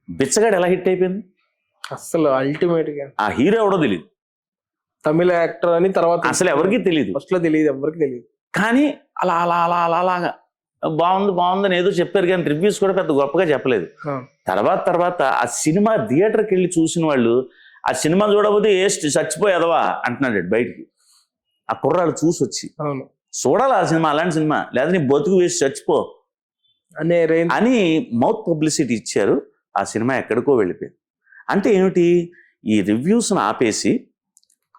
Speaker 2: బిచ్చగాడు ఎలా హిట్ అయిపోయింది,
Speaker 1: అసలు అల్టిమేట్ గా
Speaker 2: ఆ హీరో ఎవడో తెలియదు,
Speaker 1: తమిళ యాక్టర్ అని తర్వాత
Speaker 2: అసలు ఎవరికి తెలియదు,
Speaker 1: ఫస్ట్ లో తెలియదు, ఎవరికి తెలియదు.
Speaker 2: కానీ అలా అలా అలా అలా అలాగా బాగుంది బాగుంది అని ఏదో చెప్పారు, కానీ రివ్యూస్ కూడా పెద్ద గొప్పగా చెప్పలేదు. తర్వాత ఆ సినిమా థియేటర్కి వెళ్ళి చూసిన వాళ్ళు ఆ సినిమా చూడకపోతే చచ్చిపోయేదవా అంటున్నాడు బయటికి. ఆ కుర్రాళ్ళు చూసి వచ్చి చూడాలి ఆ సినిమా, అలాంటి సినిమా, లేదా నీ బతుకు వేసి చచ్చిపో అని మౌత్ పబ్లిసిటీ ఇచ్చారు. ఆ సినిమా ఎక్కడికో వెళ్ళిపోయింది. అంటే ఏమిటి, ఈ రివ్యూస్ని ఆపేసి,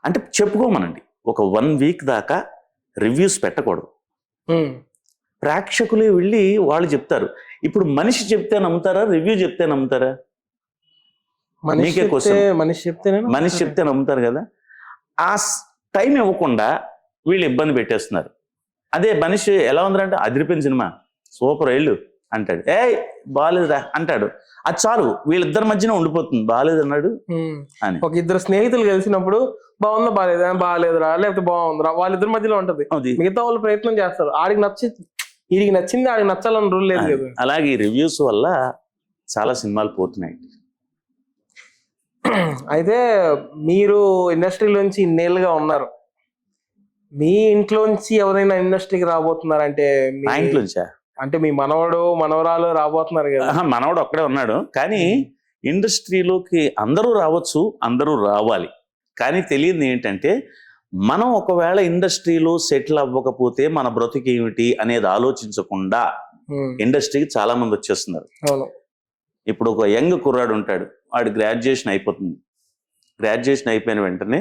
Speaker 2: అంటే చెప్పుకోమనండి, ఒక 1 వీక్ దాకా రివ్యూస్ పెట్టకూడదు. ప్రేక్షకులే వెళ్ళి వాళ్ళు చెప్తారు. ఇప్పుడు మనిషి చెప్తే నమ్ముతారా, రివ్యూ చెప్తే నమ్ముతారా? మనిషి చెప్తే నమ్ముతారు కదా. ఆ టైం ఇవ్వకుండా వీళ్ళు ఇబ్బంది పెట్టేస్తున్నారు. అదే మనిషి ఎలా ఉందంటే, అదిరిపోయిన సినిమా సూపర్ వెళ్ళు అంటాడు, బాగాలేదురా అంటాడు, అది చాలు, వీళ్ళిద్దరి మధ్యన ఉండిపోతుంది, బాగాలేదు అన్నాడు అని.
Speaker 1: ఒక ఇద్దరు స్నేహితులు కలిసినప్పుడు బాగుందా బాగాలేదా, బాగాలేదురా లేకపోతే బాగుందిరా, వాళ్ళిద్దరి మధ్యలో ఉంటది. మిగతా వాళ్ళు ప్రయత్నం చేస్తారు, ఆడికి వీడికి నచ్చింది ఆడికి నచ్చాలని రూల్ లేదు కదా.
Speaker 2: అలాగే ఈ రివ్యూస్ వల్ల చాలా సినిమాలు పోతున్నాయి.
Speaker 1: అయితే మీరు ఇండస్ట్రీలోంచి ఇన్నేళ్ళుగా ఉన్నారు, మీ ఇంట్లోంచి ఎవరైనా ఇండస్ట్రీకి రాబోతున్నారంటే?
Speaker 2: మా ఇంట్లోంచా
Speaker 1: అంటే మీ మనవడు మనవరాలు రాబోతున్నారు కదా?
Speaker 2: మనవడు ఒక్కడే ఉన్నాడు, కానీ ఇండస్ట్రీలోకి అందరూ రావచ్చు, అందరూ రావాలి. కానీ తెలియదు ఏంటంటే, మనం ఒకవేళ ఇండస్ట్రీలో సెటిల్ అవ్వకపోతే మన బ్రతుకు ఏమిటి అనేది ఆలోచించకుండా ఇండస్ట్రీకి చాలా మంది వచ్చేస్తున్నారు. ఇప్పుడు ఒక యంగ్ కుర్రాడు ఉంటాడు, వాడు గ్రాడ్యుయేషన్ అయిపోతుంది, గ్రాడ్యుయేషన్ అయిపోయిన వెంటనే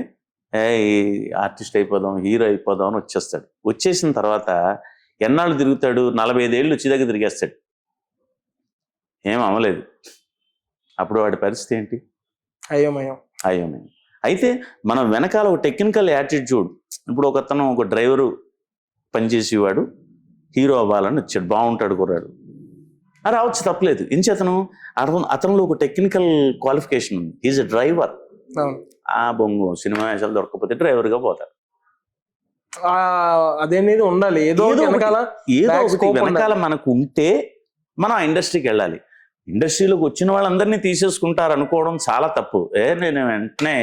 Speaker 2: ఆర్టిస్ట్ అయిపోదాం, హీరో అయిపోదాం అని వచ్చేస్తాడు. వచ్చేసిన తర్వాత ఎన్నాళ్ళు తిరుగుతాడు, 45 ఏళ్ళు వచ్చి దగ్గర తిరిగేస్తాడు, ఏం అవ్వలేదు. అప్పుడు వాడి పరిస్థితి ఏంటి? అయోమయం. అయితే మనం వెనకాల ఒక టెక్నికల్ యాటిట్యూడ్, ఇప్పుడు ఒక డ్రైవరు పనిచేసేవాడు హీరో అవ్వాలని వచ్చాడు, బాగుంటాడు కుర్రాడు, రావచ్చు, తప్పలేదు. అతనిలో ఒక టెక్నికల్ క్వాలిఫికేషన్ ఉంది, ఈజ్ ఎ డ్రైవర్. ఆ బొంగు సినిమా వేషాలు దొరకకపోతే డ్రైవర్గా పోతారు.
Speaker 1: అదేనేది ఉండాలి, ఏదో
Speaker 2: వెనకాల మనకు ఉంటే మనం ఆ ఇండస్ట్రీకి వెళ్ళాలి. ఇండస్ట్రీలోకి వచ్చిన వాళ్ళందరినీ తీసేసుకుంటారు అనుకోవడం చాలా తప్పు. నేను వెంటనే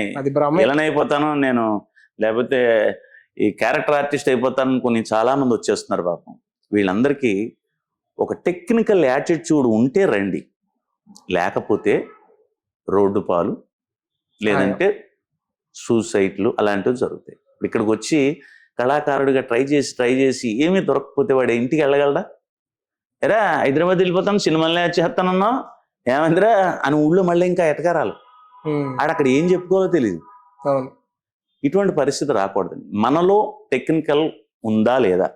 Speaker 2: విలన్ అయిపోతాను, నేను లేకపోతే ఈ క్యారెక్టర్ ఆర్టిస్ట్ అయిపోతాను కొన్ని చాలా మంది వచ్చేస్తున్నారు పాపం. వీళ్ళందరికీ ఒక టెక్నికల్ యాటిట్యూడ్ ఉంటే రండి, లేకపోతే రోడ్డు పాలు, లేదంటే సూసైడ్లు అలాంటివి జరుగుతాయి. ఇక్కడికి వచ్చి కళాకారుడిగా ట్రై చేసి ఏమీ దొరకకపోతే వాడు ఇంటికి వెళ్ళగలడా? ఎరా హైదరాబాద్ వెళ్ళిపోతాను, సినిమాలనే వచ్చేస్తానన్నా, ఏమైందిరా అని ఊళ్ళో మళ్ళీ ఇంకా ఎటకారాలు, అక్కడ ఏం చెప్పుకోవాలో తెలియదు. ఇటువంటి పరిస్థితి రాకూడదు. మనలో టెక్నికల్ ఉందా లేదా,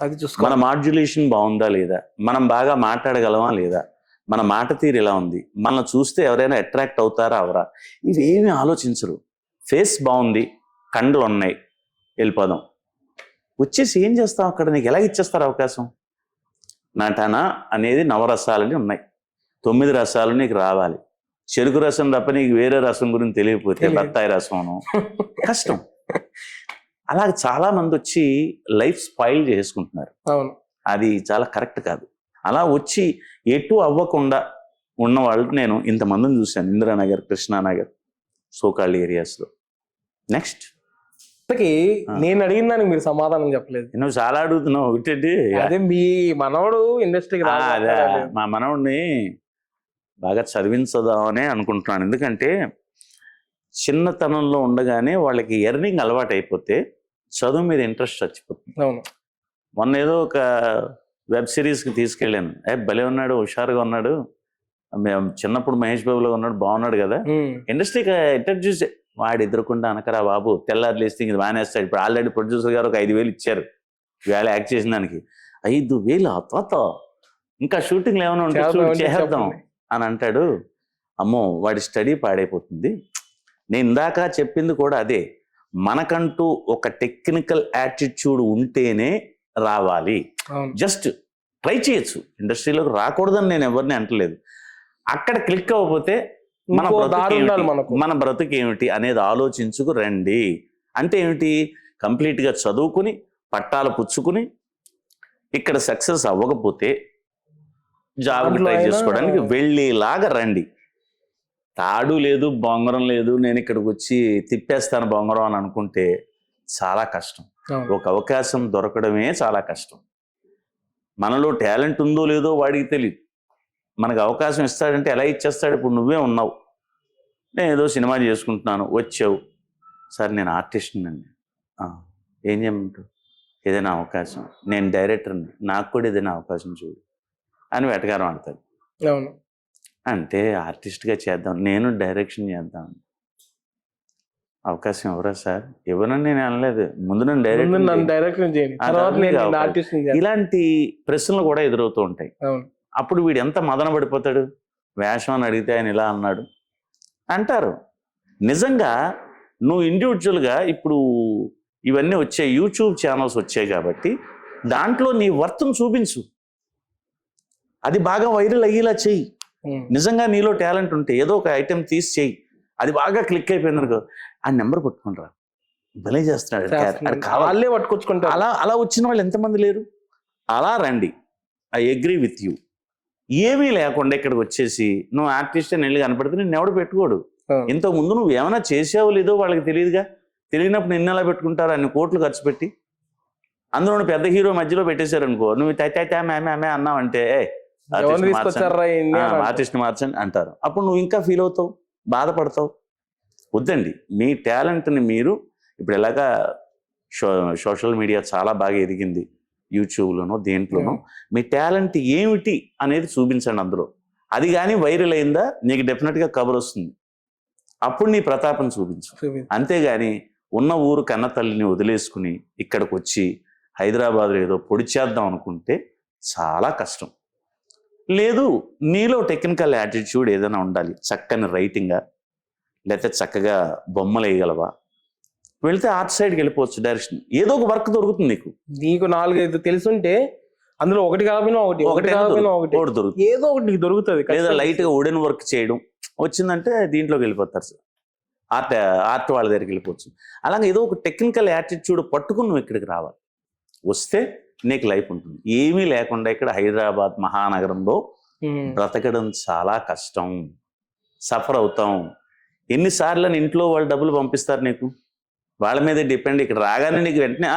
Speaker 1: అది
Speaker 2: మన మాడ్యులేషన్ బాగుందా లేదా, మనం బాగా మాట్లాడగలమా లేదా, మన మాట తీరు ఎలా ఉంది, మనం చూస్తే ఎవరైనా అట్రాక్ట్ అవుతారా అవరా, ఇవేమీ ఆలోచించరు. ఫేస్ బాగుంది, కండ్లు ఉన్నాయి, వెళ్ళిపోదాం. వచ్చేసి ఏం చేస్తాం అక్కడ? నీకు ఎలా ఇచ్చేస్తారు అవకాశం? నటన అనేది నవరసాలని ఉన్నాయి, 9 రసాలు నీకు రావాలి. చెరుకు రసం తప్ప నీకు వేరే రసం గురించి తెలియకపోతే బత్తాయి రసం కష్టం. అలాగే చాలా మంది వచ్చి లైఫ్ స్పాయిల్ చేసుకుంటున్నారు.
Speaker 1: అవును,
Speaker 2: అది చాలా కరెక్ట్ కాదు. అలా వచ్చి ఎటు అవ్వకుండా ఉన్న వాళ్ళు నేను ఇంతమందిని చూశాను, ఇందిరానగర్, కృష్ణానగర్, సోకాళ్ళ ఏరియాస్లో. నెక్స్ట్
Speaker 1: నేను అడిగిన దానికి మీరు సమాధానం చెప్పలేదు.
Speaker 2: నువ్వు చాలా అడుగుతున్నావు. ఒకటి
Speaker 1: అదే మీ మనవడు ఇండస్ట్రీకి
Speaker 2: అదే మా మనవుడిని బాగా చదివించదామనే అనుకుంటున్నాను. ఎందుకంటే చిన్నతనంలో ఉండగానే వాళ్ళకి ఎర్నింగ్ అలవాటు అయిపోతే చదువు మీద ఇంట్రెస్ట్ చచ్చిపోతుంది.
Speaker 1: అవును,
Speaker 2: మొన్న ఏదో ఒక వెబ్ సిరీస్కి తీసుకెళ్ళాను. భలే ఉన్నాడు, హుషారుగా ఉన్నాడు, మేము చిన్నప్పుడు మహేష్ బాబులో ఉన్నాడు, బాగున్నాడు కదా, ఇండస్ట్రీకి ఇంట్రడ్యూస్. వాడు ఎదురుకుండా అనకరా బాబు, తెల్లారు లేస్తే ఇది మానేస్తాడు. ఇప్పుడు ఆల్రెడీ ప్రొడ్యూసర్ గారు ఒక 5,000 ఇచ్చారు వేళ యాక్ట్ చేసిన దానికి. 5,000 తాత, ఇంకా షూటింగ్లు ఏమైనా ఉంటే చేద్దాం అని అంటాడు. అమ్మో, వాడి స్టడీ పాడైపోతుంది. నేను ఇందాక చెప్పింది కూడా అదే, మనకంటూ ఒక టెక్నికల్ యాటిట్యూడ్ ఉంటేనే రావాలి. జస్ట్ ట్రై చేయొచ్చు, ఇండస్ట్రీలోకి రాకూడదని నేను ఎవరిని అంటలేదు. అక్కడ క్లిక్ అవ్వకపోతే మన బ్రతుకు ఏమిటి అనేది ఆలోచించుకు రండి. అంటే ఏమిటి? కంప్లీట్గా చదువుకుని పట్టాలు పుచ్చుకుని ఇక్కడ సక్సెస్ అవ్వకపోతే జాబ్కి ట్రై చేసుకోవడానికి వెళ్ళేలాగా రండి. తాడు లేదు, బొంగరం లేదు, నేను ఇక్కడికి వచ్చి తిప్పేస్తాను బొంగరం అని అనుకుంటే చాలా కష్టం. ఒక అవకాశం దొరకడమే చాలా కష్టం. మనలో టాలెంట్ ఉందో లేదో వాడికి తెలియదు. మనకు అవకాశం ఇస్తాడంటే ఎలా ఇచ్చేస్తాడు? ఇప్పుడు నువ్వే ఉన్నావు, నేను ఏదో సినిమా చేసుకుంటున్నాను, వచ్చావు, సార్ నేను ఆర్టిస్ట్ని అండి, ఏం చేయమంటావు? ఏదైనా అవకాశం, నేను డైరెక్టర్ని, నాకు కూడా ఏదైనా అవకాశం చూడు అని వెటకారం ఆడతాడు.
Speaker 1: అవును, అంటే
Speaker 2: ఆర్టిస్ట్గా చేద్దాం, నేను డైరెక్షన్ చేద్దాం. అవకాశం ఎవరా సార్? ఎవరని నేను అనలేదు, ముందు నన్ను డైరెక్టర్. ఇలాంటి ప్రశ్నలు కూడా ఎదురవుతూ ఉంటాయి. అప్పుడు వీడు ఎంత మదన పడిపోతాడు. వేషం అని అడిగితే ఆయన ఇలా అన్నాడు అంటారు. నిజంగా నువ్వు ఇండివిజువల్గా ఇప్పుడు ఇవన్నీ వచ్చాయి, యూట్యూబ్ ఛానల్స్ వచ్చాయి కాబట్టి దాంట్లో నీ వర్త్ను చూపించు, అది బాగా వైరల్ అయ్యేలా చెయ్యి. నిజంగా నీలో టాలెంట్ ఉంటే ఏదో ఒక ఐటెం తీసి చెయ్యి, అది బాగా క్లిక్ అయిపోయింది అనుకో, ఆ నెంబర్ పట్టుకుంటారా, భలే చేస్తున్నాడు, వాళ్ళే పట్టుకొచ్చుకుంటారు. అలా వచ్చిన వాళ్ళు ఎంతమంది లేరు? అలా రండి, ఐ అగ్రీ విత్ యూ. ఏమీ లేకుండా ఇక్కడికి వచ్చేసి నువ్వు ఆర్టిస్ట్ అని వెళ్ళి కనపడితే నేను ఎవడు పెట్టుకోడు. ఇంతకు ముందు నువ్వు ఏమైనా చేసావో లేదో వాళ్ళకి తెలియదుగా. తెలియనప్పుడు నిన్న ఎలా పెట్టుకుంటారు? అన్ని కోట్లు ఖర్చు పెట్టి అందులో పెద్ద హీరో మధ్యలో పెట్టేశారు అనుకో, నువ్వు మే అన్నావంటే ఆర్టిస్ట్ మార్చండి అంటారు. అప్పుడు నువ్వు ఇంకా ఫీల్ అవుతావు, బాధపడతావు. వద్దండి, మీ టాలెంట్ని మీరు ఇప్పుడు ఎలాగా సోషల్ మీడియా చాలా బాగా ఎదిగింది, యూట్యూబ్లోనో దేంట్లోనో మీ టాలెంట్ ఏమిటి అనేది చూపించండి అందులో. అది కానీ వైరల్ అయిందా నీకు డెఫినెట్గా కబర్ వస్తుంది, అప్పుడు నీ ప్రతాపం చూపించు. అంతేగాని ఉన్న ఊరు కన్న తల్లిని వదిలేసుకుని ఇక్కడికి వచ్చి హైదరాబాద్లో ఏదో పొడి చేద్దాం అనుకుంటే చాలా కష్టం. లేదు, నీలో టెక్నికల్ యాటిట్యూడ్ ఏదైనా ఉండాలి, చక్కని రైటింగా, లేకపోతే చక్కగా బొమ్మలు వేయగలవా, వెళ్తే ఆర్ట్ సైడ్కి వెళ్ళిపోవచ్చు. డైరెక్షన్ ఏదో ఒక వర్క్ దొరుకుతుంది నీకు 4-5 తెలుసుంటే అందులో ఒకటి కాకపోయినా ఒకటి దొరుకుతుంది, ఏదో ఒకటి నీకు దొరుకుతుంది. లేదా లైట్గా వుడెన్ వర్క్ చేయడం వచ్చిందంటే దీంట్లోకి వెళ్ళిపోతారు సార్, ఆర్ట్ వాళ్ళ దగ్గరికి వెళ్ళిపోవచ్చు. అలాగే ఏదో ఒక టెక్నికల్ యాటిట్యూడ్ పట్టుకుని నువ్వు ఇక్కడికి రావాలి, వస్తే నీకు లైఫ్ ఉంటుంది. ఏమీ లేకుండా ఇక్కడ హైదరాబాద్ మహానగరంలో బ్రతకడం చాలా కష్టం, సఫర్ అవుతాం. ఎన్నిసార్లు ఇంట్లో వాళ్ళు డబ్బులు పంపిస్తారు నీకు, వాళ్ళ మీదే డిపెండ్. ఇక్కడ రాగానే నీకు వెంటనే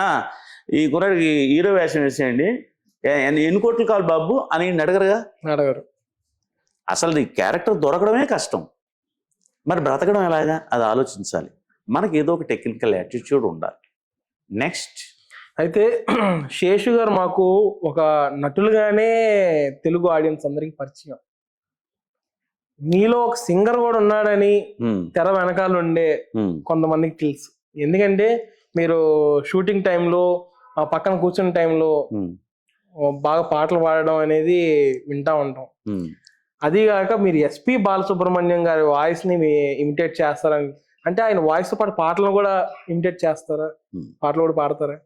Speaker 2: ఈ కుర్రాడికి హీరో వేషం వేసేయండి, ఎన్ని కోట్లు కావాలి బాబు అని అడగరు. అసలు నీ క్యారెక్టర్ దొరకడమే కష్టం, మరి బ్రతకడం ఎలాగా అది ఆలోచించాలి. మనకి ఏదో ఒక టెక్నికల్ యాటిట్యూడ్ ఉండాలి. నెక్స్ట్ అయితే శేషు గారు మాకు ఒక నటులుగానే తెలుగు ఆడియన్స్ అందరికి పరిచయం. మీలో ఒక సింగర్ కూడా ఉన్నాడని తెర వెనకాల ఉండే కొంతమందికి తెలుసు. ఎందుకంటే మీరు షూటింగ్ టైంలో పక్కన కూర్చున్న టైంలో బాగా పాటలు పాడడం అనేది వింటా ఉంటాం. అది కాక మీరు ఎస్పి బాలసుబ్రహ్మణ్యం గారి వాయిస్ ని ఇమిటేట్ చేస్తారని
Speaker 1: అంటే ఆయన వాయిస్ తో పాటు పాటలను కూడా ఇమిటేట్ చేస్తారా? పాటలు కూడా పాడతారా?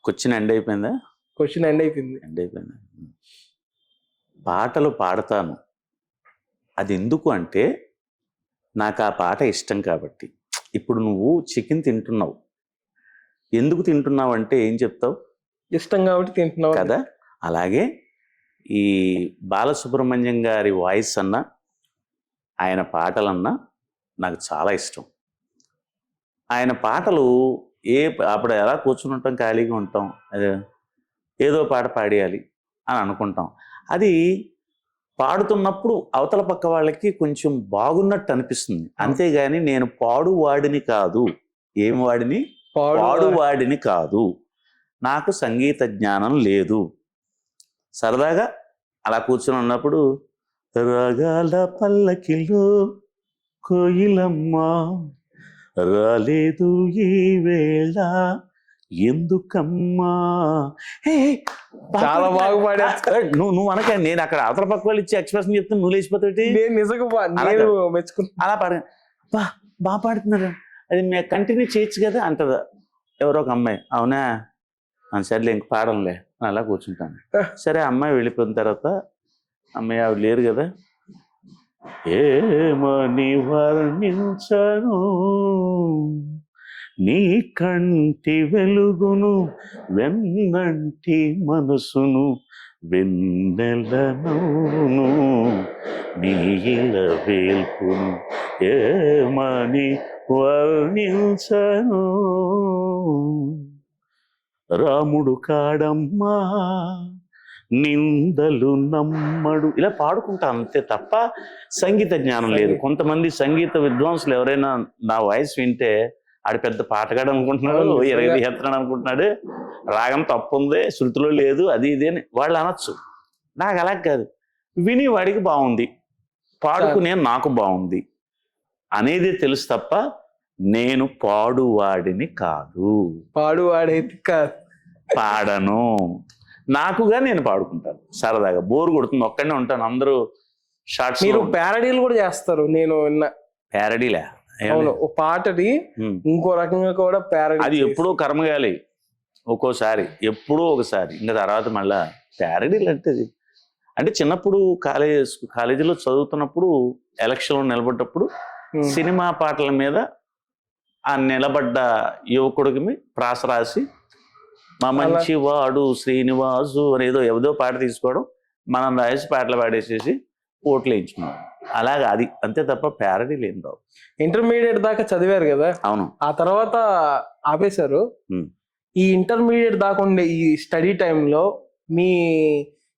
Speaker 2: క్వశ్చన్ ఎండ్ అయిపోయిందా?
Speaker 1: క్వశ్చన్ ఎండ్ అయిపోయింది.
Speaker 2: ఎండ్ అయిపోయిందా? పాటలు పాడతాను. అది ఎందుకు అంటే నాకు ఆ పాట ఇష్టం కాబట్టి. ఇప్పుడు నువ్వు చికెన్ తింటున్నావు, ఎందుకు తింటున్నావు అంటే ఏం చెప్తావు?
Speaker 1: ఇష్టం కాబట్టి తింటున్నావు
Speaker 2: కదా. అలాగే ఈ బాలసుబ్రహ్మణ్యం గారి వాయిస్ అన్నా ఆయన పాటలన్నా నాకు చాలా ఇష్టం. ఆయన పాటలు అప్పుడు ఎలా కూర్చుని ఉంటాం, ఖాళీగా ఉంటాం, అదే ఏదో పాట పాడేయాలి అని అనుకుంటాం. అది పాడుతున్నప్పుడు అవతల పక్క వాళ్ళకి కొంచెం బాగున్నట్టు అనిపిస్తుంది. అంతేగాని నేను పాడువాడిని కాదు. ఏం వాడిని? పాడువాడిని కాదు. నాకు సంగీత జ్ఞానం లేదు. సరదాగా అలా కూర్చొని ఉన్నప్పుడు రాగాల పల్లకిలో కోయిలమ్మ రాలేదు ఈ వేళ ఎందుకమ్మా.
Speaker 1: చాలా బాగా పాడా.
Speaker 2: నువ్వు అనక, నేను అక్కడ అవతల పక్క వాళ్ళు ఇచ్చే ఎక్స్ప్రెషన్ చెప్తే నువ్వు లేచిపోతావు.
Speaker 1: మెచ్చుకుంటా
Speaker 2: అలా పాడ బాగా పాడుతున్నారు, అది మేము కంటిన్యూ చేయొచ్చు కదా అంటదా ఎవరో ఒక అమ్మాయి. అవునా, సరేలే ఇంక పాడంలే అని అలా కూర్చుంటాను. సరే అమ్మాయి వెళ్ళిపోయిన తర్వాత అమ్మాయి ఆవిడ లేరు కదా, ఏమని వర్ణించను నీ కంటి వెలుగును వెన్నంటి మనసును వెన్నెలను నీల వేల్పును ఏమని వర్ణించను రాముడు కాడమ్మా నిందలు నమ్మడు. ఇలా పాడుకుంటా అంతే తప్ప సంగీత జ్ఞానం లేదు. కొంతమంది సంగీత విద్వాంసులు ఎవరైనా నా వాయిస్ వింటే ఆడు పెద్ద పాటగాడు అనుకుంటున్నాడు, ఎత్తనాడు అనుకుంటున్నాడు, రాగం తప్పు ఉంది, శృతిలో లేదు, అది ఇది అని వాళ్ళు అనొచ్చు. నాకు అలా కాదు, విని వాడికి బాగుంది, పాడుకునే నాకు బాగుంది అనేది తెలుసు తప్ప నేను పాడువాడిని కాదు.
Speaker 1: పాడువాడైతే కాదు,
Speaker 2: పాడను. నాకుగా నేను పాడుకుంటాను సరదాగా. బోర్ కొడుతుంది, ఒక్కడనే ఉంటాను. అందరూ షార్ట్స్.
Speaker 1: మీరు ప్యారడీలు కూడా చేస్తారు నేను విన్నా.
Speaker 2: ప్యారడీలే?
Speaker 1: అవును, ఒక పాటది ఇంకో రకంగా కూడా ప్యారడీ.
Speaker 2: అది ఎప్పుడో కర్మగాలి, ఒక్కోసారి ఎప్పుడో ఒకసారి, ఇంకా తర్వాత మళ్ళా ప్యారడీలు అంటే చిన్నప్పుడు కాలేజీలో చదువుతున్నప్పుడు ఎలక్షన్లో నిలబడ్డప్పుడు సినిమా పాటల మీద ఆ నిలబడ్డ యువకుడికి ప్రాస రాసి మా మంచి వాడు శ్రీనివాసు అనేదో ఏదో పాట తీసుకోవడం, మనం రాసి పాటలు పాడేసేసి ఓట్లు వేయించుకున్నాం. అలాగా అది అంతే తప్ప ప్యారడీలు ఏం రావు.
Speaker 1: ఇంటర్మీడియట్ దాకా చదివారు కదా?
Speaker 2: అవును.
Speaker 1: ఆ తర్వాత ఆపేశారు. ఈ ఇంటర్మీడియట్ దాకా ఉండే ఈ స్టడీ టైంలో మీ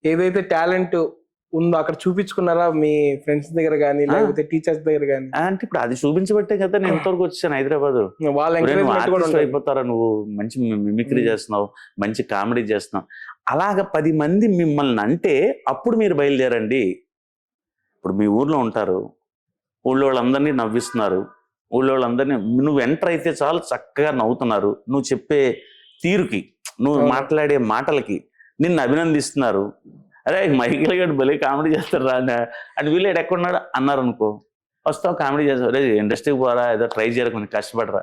Speaker 1: ఏదైతే టాలెంట్ ఉందో అక్కడ చూపించుకున్నారా మీ ఫ్రెండ్స్ దగ్గర కానీ లేకపోతే టీచర్స్ దగ్గర కానీ?
Speaker 2: అంటే ఇప్పుడు అది చూపించబట్టే కదా నేను ఇంతవరకు వచ్చాను హైదరాబాద్. అయిపోతారా నువ్వు, మంచి మిమిక్రీ చేస్తున్నావు, మంచి కామెడీ చేస్తున్నావు, అలాగ 10 మంది మిమ్మల్ని అంటే అప్పుడు మీరు బయలుదేరండి. ఇప్పుడు మీ ఊర్లో ఉంటారు, ఊళ్ళో వాళ్ళందరినీ నవ్విస్తున్నారు, ఊళ్ళో వాళ్ళందరినీ నువ్వు ఎంటర్ అయితే చాలు చక్కగా నవ్వుతున్నారు, నువ్వు చెప్పే తీరుకి, నువ్వు మాట్లాడే మాటలకి నిన్ను అభినందిస్తున్నారు. అరే మైకిల్ గారు భలే కామెడీ చేస్తారు రా అంటే వీళ్ళు ఎక్కడున్నాడు అన్నారు అనుకో, వస్తావు కామెడీ చేస్తావు, అరే ఇండస్ట్రీకి పోరా, ఏదో ట్రై చేయరా, కొంచెం కష్టపడరా.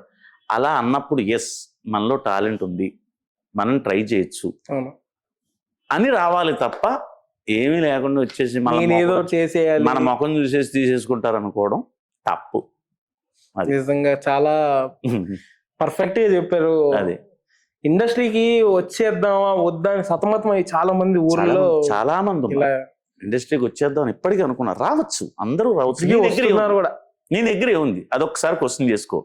Speaker 2: అలా అన్నప్పుడు ఎస్ మనలో టాలెంట్ ఉంది, మనం ట్రై చేయొచ్చు అని రావాలి తప్ప ఏమీ లేకుండా వచ్చేసి మన ముఖం చూసేసి తీసేసుకుంటారు అనుకోవడం తప్పు.
Speaker 1: నిజంగా చాలా పర్ఫెక్ట్ గా చెప్పారు.
Speaker 2: అదే
Speaker 1: ఇండస్ట్రీకి వచ్చేద్దామా వద్దా సతమతం అయ్యి చాలా మంది ఊర్లో
Speaker 2: చాలా మంది ఇండస్ట్రీకి వచ్చేద్దాం ఇప్పటికీ అనుకున్నారు. రావచ్చు, అందరూ రావచ్చు. నీ దగ్గర ఏముంది అదొకసారి క్వశ్చన్ చేసుకో.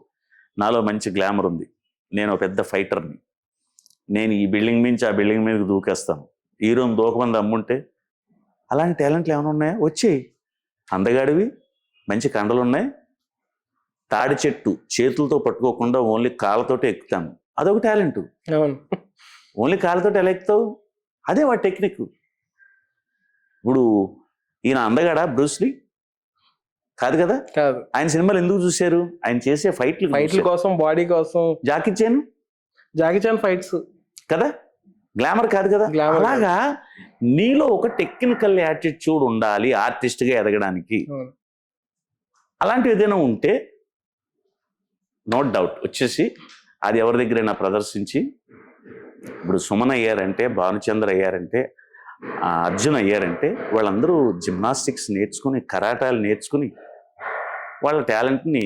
Speaker 2: నాలో మంచి గ్లామర్ ఉంది, నేను పెద్ద ఫైటర్ని, నేను ఈ బిల్డింగ్ నుంచి ఆ బిల్డింగ్ మీదకి దూకేస్తాను, హీరోని దూకమంది అమ్ముంటే, అలాంటి టాలెంట్లు ఏమైనా ఉన్నాయా? వచ్చేయి. అందగాడివి, మంచి కండలు ఉన్నాయి, తాడి చెట్టు చేతులతో పట్టుకోకుండా ఓన్లీ కాళ్ళతోటే ఎక్కుతాను, అదొక టాలెంట్. ఓన్లీ కాళ్ళతోటి ఎలా ఎక్కుతావు? అదే వాడి టెక్నిక్. ఇప్పుడు ఈయన అందగాడా బ్రూస్లీ? కాదు కదా. ఆయన సినిమాలు ఎందుకు చూశారు? ఆయన చేసే ఫైట్ల
Speaker 1: కోసం, బాడీ కోసం.
Speaker 2: జాకీ చాన్
Speaker 1: ఫైట్స్
Speaker 2: కదా, గ్లామర్ కాదు కదా. అలాగా నీలో ఒక టెక్నికల్ యాటిట్యూడ్ ఉండాలి ఆర్టిస్ట్ గా ఎదగడానికి. అలాంటివి ఏదైనా ఉంటే నో డౌట్ వచ్చేసి అది ఎవరి దగ్గరైనా ప్రదర్శించి, ఇప్పుడు సుమన్ అయ్యారంటే, భానుచంద్ర అయ్యారంటే, అర్జున్ అయ్యారంటే, వాళ్ళందరూ జిమ్నాస్టిక్స్ నేర్చుకుని, కరాటాలు నేర్చుకుని వాళ్ళ టాలెంట్ని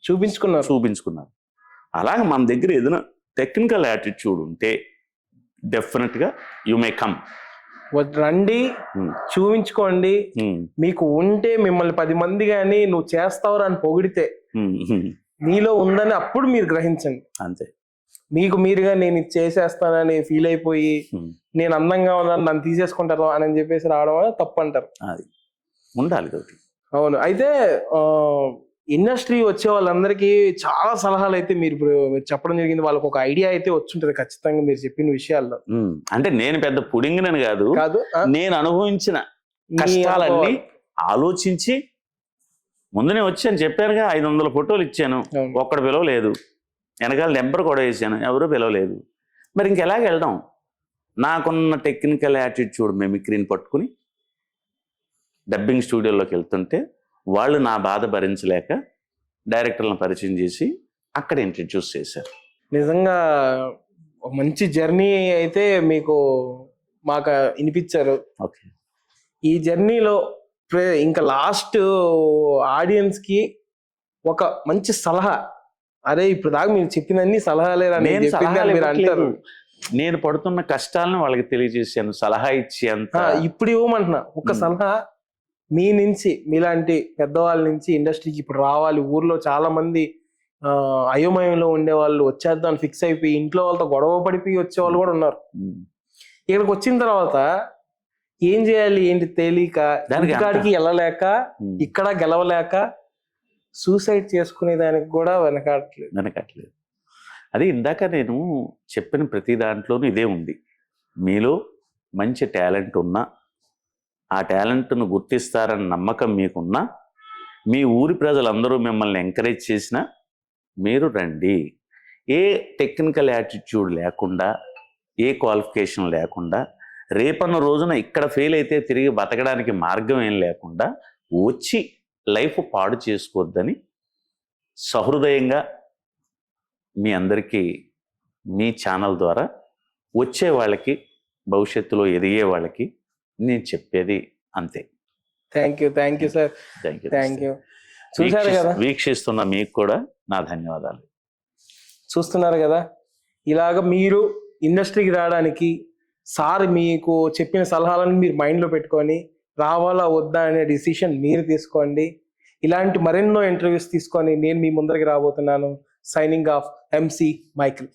Speaker 2: చూపించుకున్నారు. అలాగే మన దగ్గర ఏదైనా టెక్నికల్ యాటిట్యూడ్ ఉంటే డెఫినెట్గా యు మే కమ్,
Speaker 1: రండి, చూపించుకోండి. మీకు ఉంటే మిమ్మల్ని 10 మంది కానీ నువ్వు చేస్తావు అని పొగిడితే మీలో ఉందని అప్పుడు మీరు గ్రహించండి.
Speaker 2: అంతే.
Speaker 1: మీకు మీరుగా నేను ఇది చేసేస్తానని ఫీల్ అయిపోయి నేను అందంగా ఉన్నాను నన్ను తీసేసుకుంటారు అని చెప్పేసి రావడం వల్ల తప్పు అంటారు.
Speaker 2: అది ఉండాలి.
Speaker 1: అవును. అయితే ఇండస్ట్రీ వచ్చే వాళ్ళందరికీ చాలా సలహాలు అయితే మీరు ఇప్పుడు చెప్పడం జరిగింది. వాళ్ళకి ఒక ఐడియా అయితే వచ్చుంటది ఖచ్చితంగా మీరు చెప్పిన విషయాల్లో.
Speaker 2: అంటే నేను పెద్ద పుడింగినని కాదు, నేను అనుభవించిన కష్టాలన్నీ ఆలోచించి ముందునే వచ్చాను. చెప్పానుగా 500 ఫోటోలు ఇచ్చాను, ఒక్కడు పిలవలేదు. వెనకాల నెంబర్ కూడా వేసాను, ఎవరూ పిలవలేదు. మరి ఇంకెలాగ వెళ్దాం? నాకున్న టెక్నికల్ యాటిట్యూడ్ మిమిక్రీని పట్టుకుని డబ్బింగ్ స్టూడియోలోకి వెళ్తుంటే వాళ్ళు నా బాధ భరించలేక డైరెక్టర్లను పరిచయం చేసి అక్కడ ఇంట్రడ్యూస్ చేశారు.
Speaker 1: నిజంగా మంచి జర్నీ అయితే మీకు మాకు వినిపించారు.
Speaker 2: ఓకే.
Speaker 1: ఈ జర్నీలో ఇంకా లాస్ట్ ఆడియన్స్ కి ఒక మంచి సలహా, అరే ఇప్పుడు దాకా మీరు చెప్పినన్ని సలహాలే మీరు అంటారు.
Speaker 2: నేను పడుతున్న కష్టాలను వాళ్ళకి తెలియజేశాను, సలహా ఇచ్చి అంత.
Speaker 1: ఇప్పుడు ఇవ్వమంటున్నా ఒక సలహా మీ నుంచి, మీలాంటి పెద్దవాళ్ళ నుంచి ఇండస్ట్రీకి ఇప్పుడు రావాలి. ఊర్లో చాలా మంది అయోమయంలో ఉండే వాళ్ళు వచ్చేద్దాం ఫిక్స్ అయిపోయి ఇంట్లో వాళ్ళతో గొడవ పడిపోయి వచ్చే వాళ్ళు కూడా ఉన్నారు. ఇక్కడికి వచ్చిన తర్వాత ఏం చేయాలి ఏంటి తెలియక, దానికి వెళ్ళలేక, ఇక్కడ గెలవలేక సూసైడ్ చేసుకునే దానికి కూడా
Speaker 2: వెనకట్లేదు. అది ఇందాక నేను చెప్పిన ప్రతి దాంట్లోనూ ఇదే ఉంది. మీలో మంచి టాలెంట్ ఉన్నా, ఆ టాలెంట్ను గుర్తిస్తారన్న నమ్మకం మీకున్నా, మీ ఊరి ప్రజలందరూ మిమ్మల్ని ఎంకరేజ్ చేసినా మీరు రండి. ఏ టెక్నికల్ యాటిట్యూడ్ లేకుండా, ఏ క్వాలిఫికేషన్ లేకుండా, రేపన్న రోజున ఇక్కడ ఫెయిల్ అయితే తిరిగి బతకడానికి మార్గం ఏం లేకుండా వచ్చి లైఫ్ పాడు చేసుకోవద్దని సహృదయంగా మీ అందరికీ మీ ఛానల్ ద్వారా వచ్చే వాళ్ళకి, భవిష్యత్తులో ఎదిగే వాళ్ళకి నేను చెప్పేది అంతే.
Speaker 1: Thank you sir. Thank you. చూసారు కదా,
Speaker 2: వీక్షిస్తున్న మీకు కూడా నా ధన్యవాదాలు.
Speaker 1: చూస్తున్నారు కదా, ఇలాగ మీరు ఇండస్ట్రీకి రావడానికి సార్ మీకు చెప్పిన సలహాలను మీరు మైండ్లో పెట్టుకొని రావాలా వద్దా అనే డిసిషన్ మీరు తీసుకోండి. ఇలాంటి మరెన్నో ఇంటర్వ్యూస్ తీసుకొని నేను మీ ముందరికి రాబోతున్నాను. Signing off MC Michael.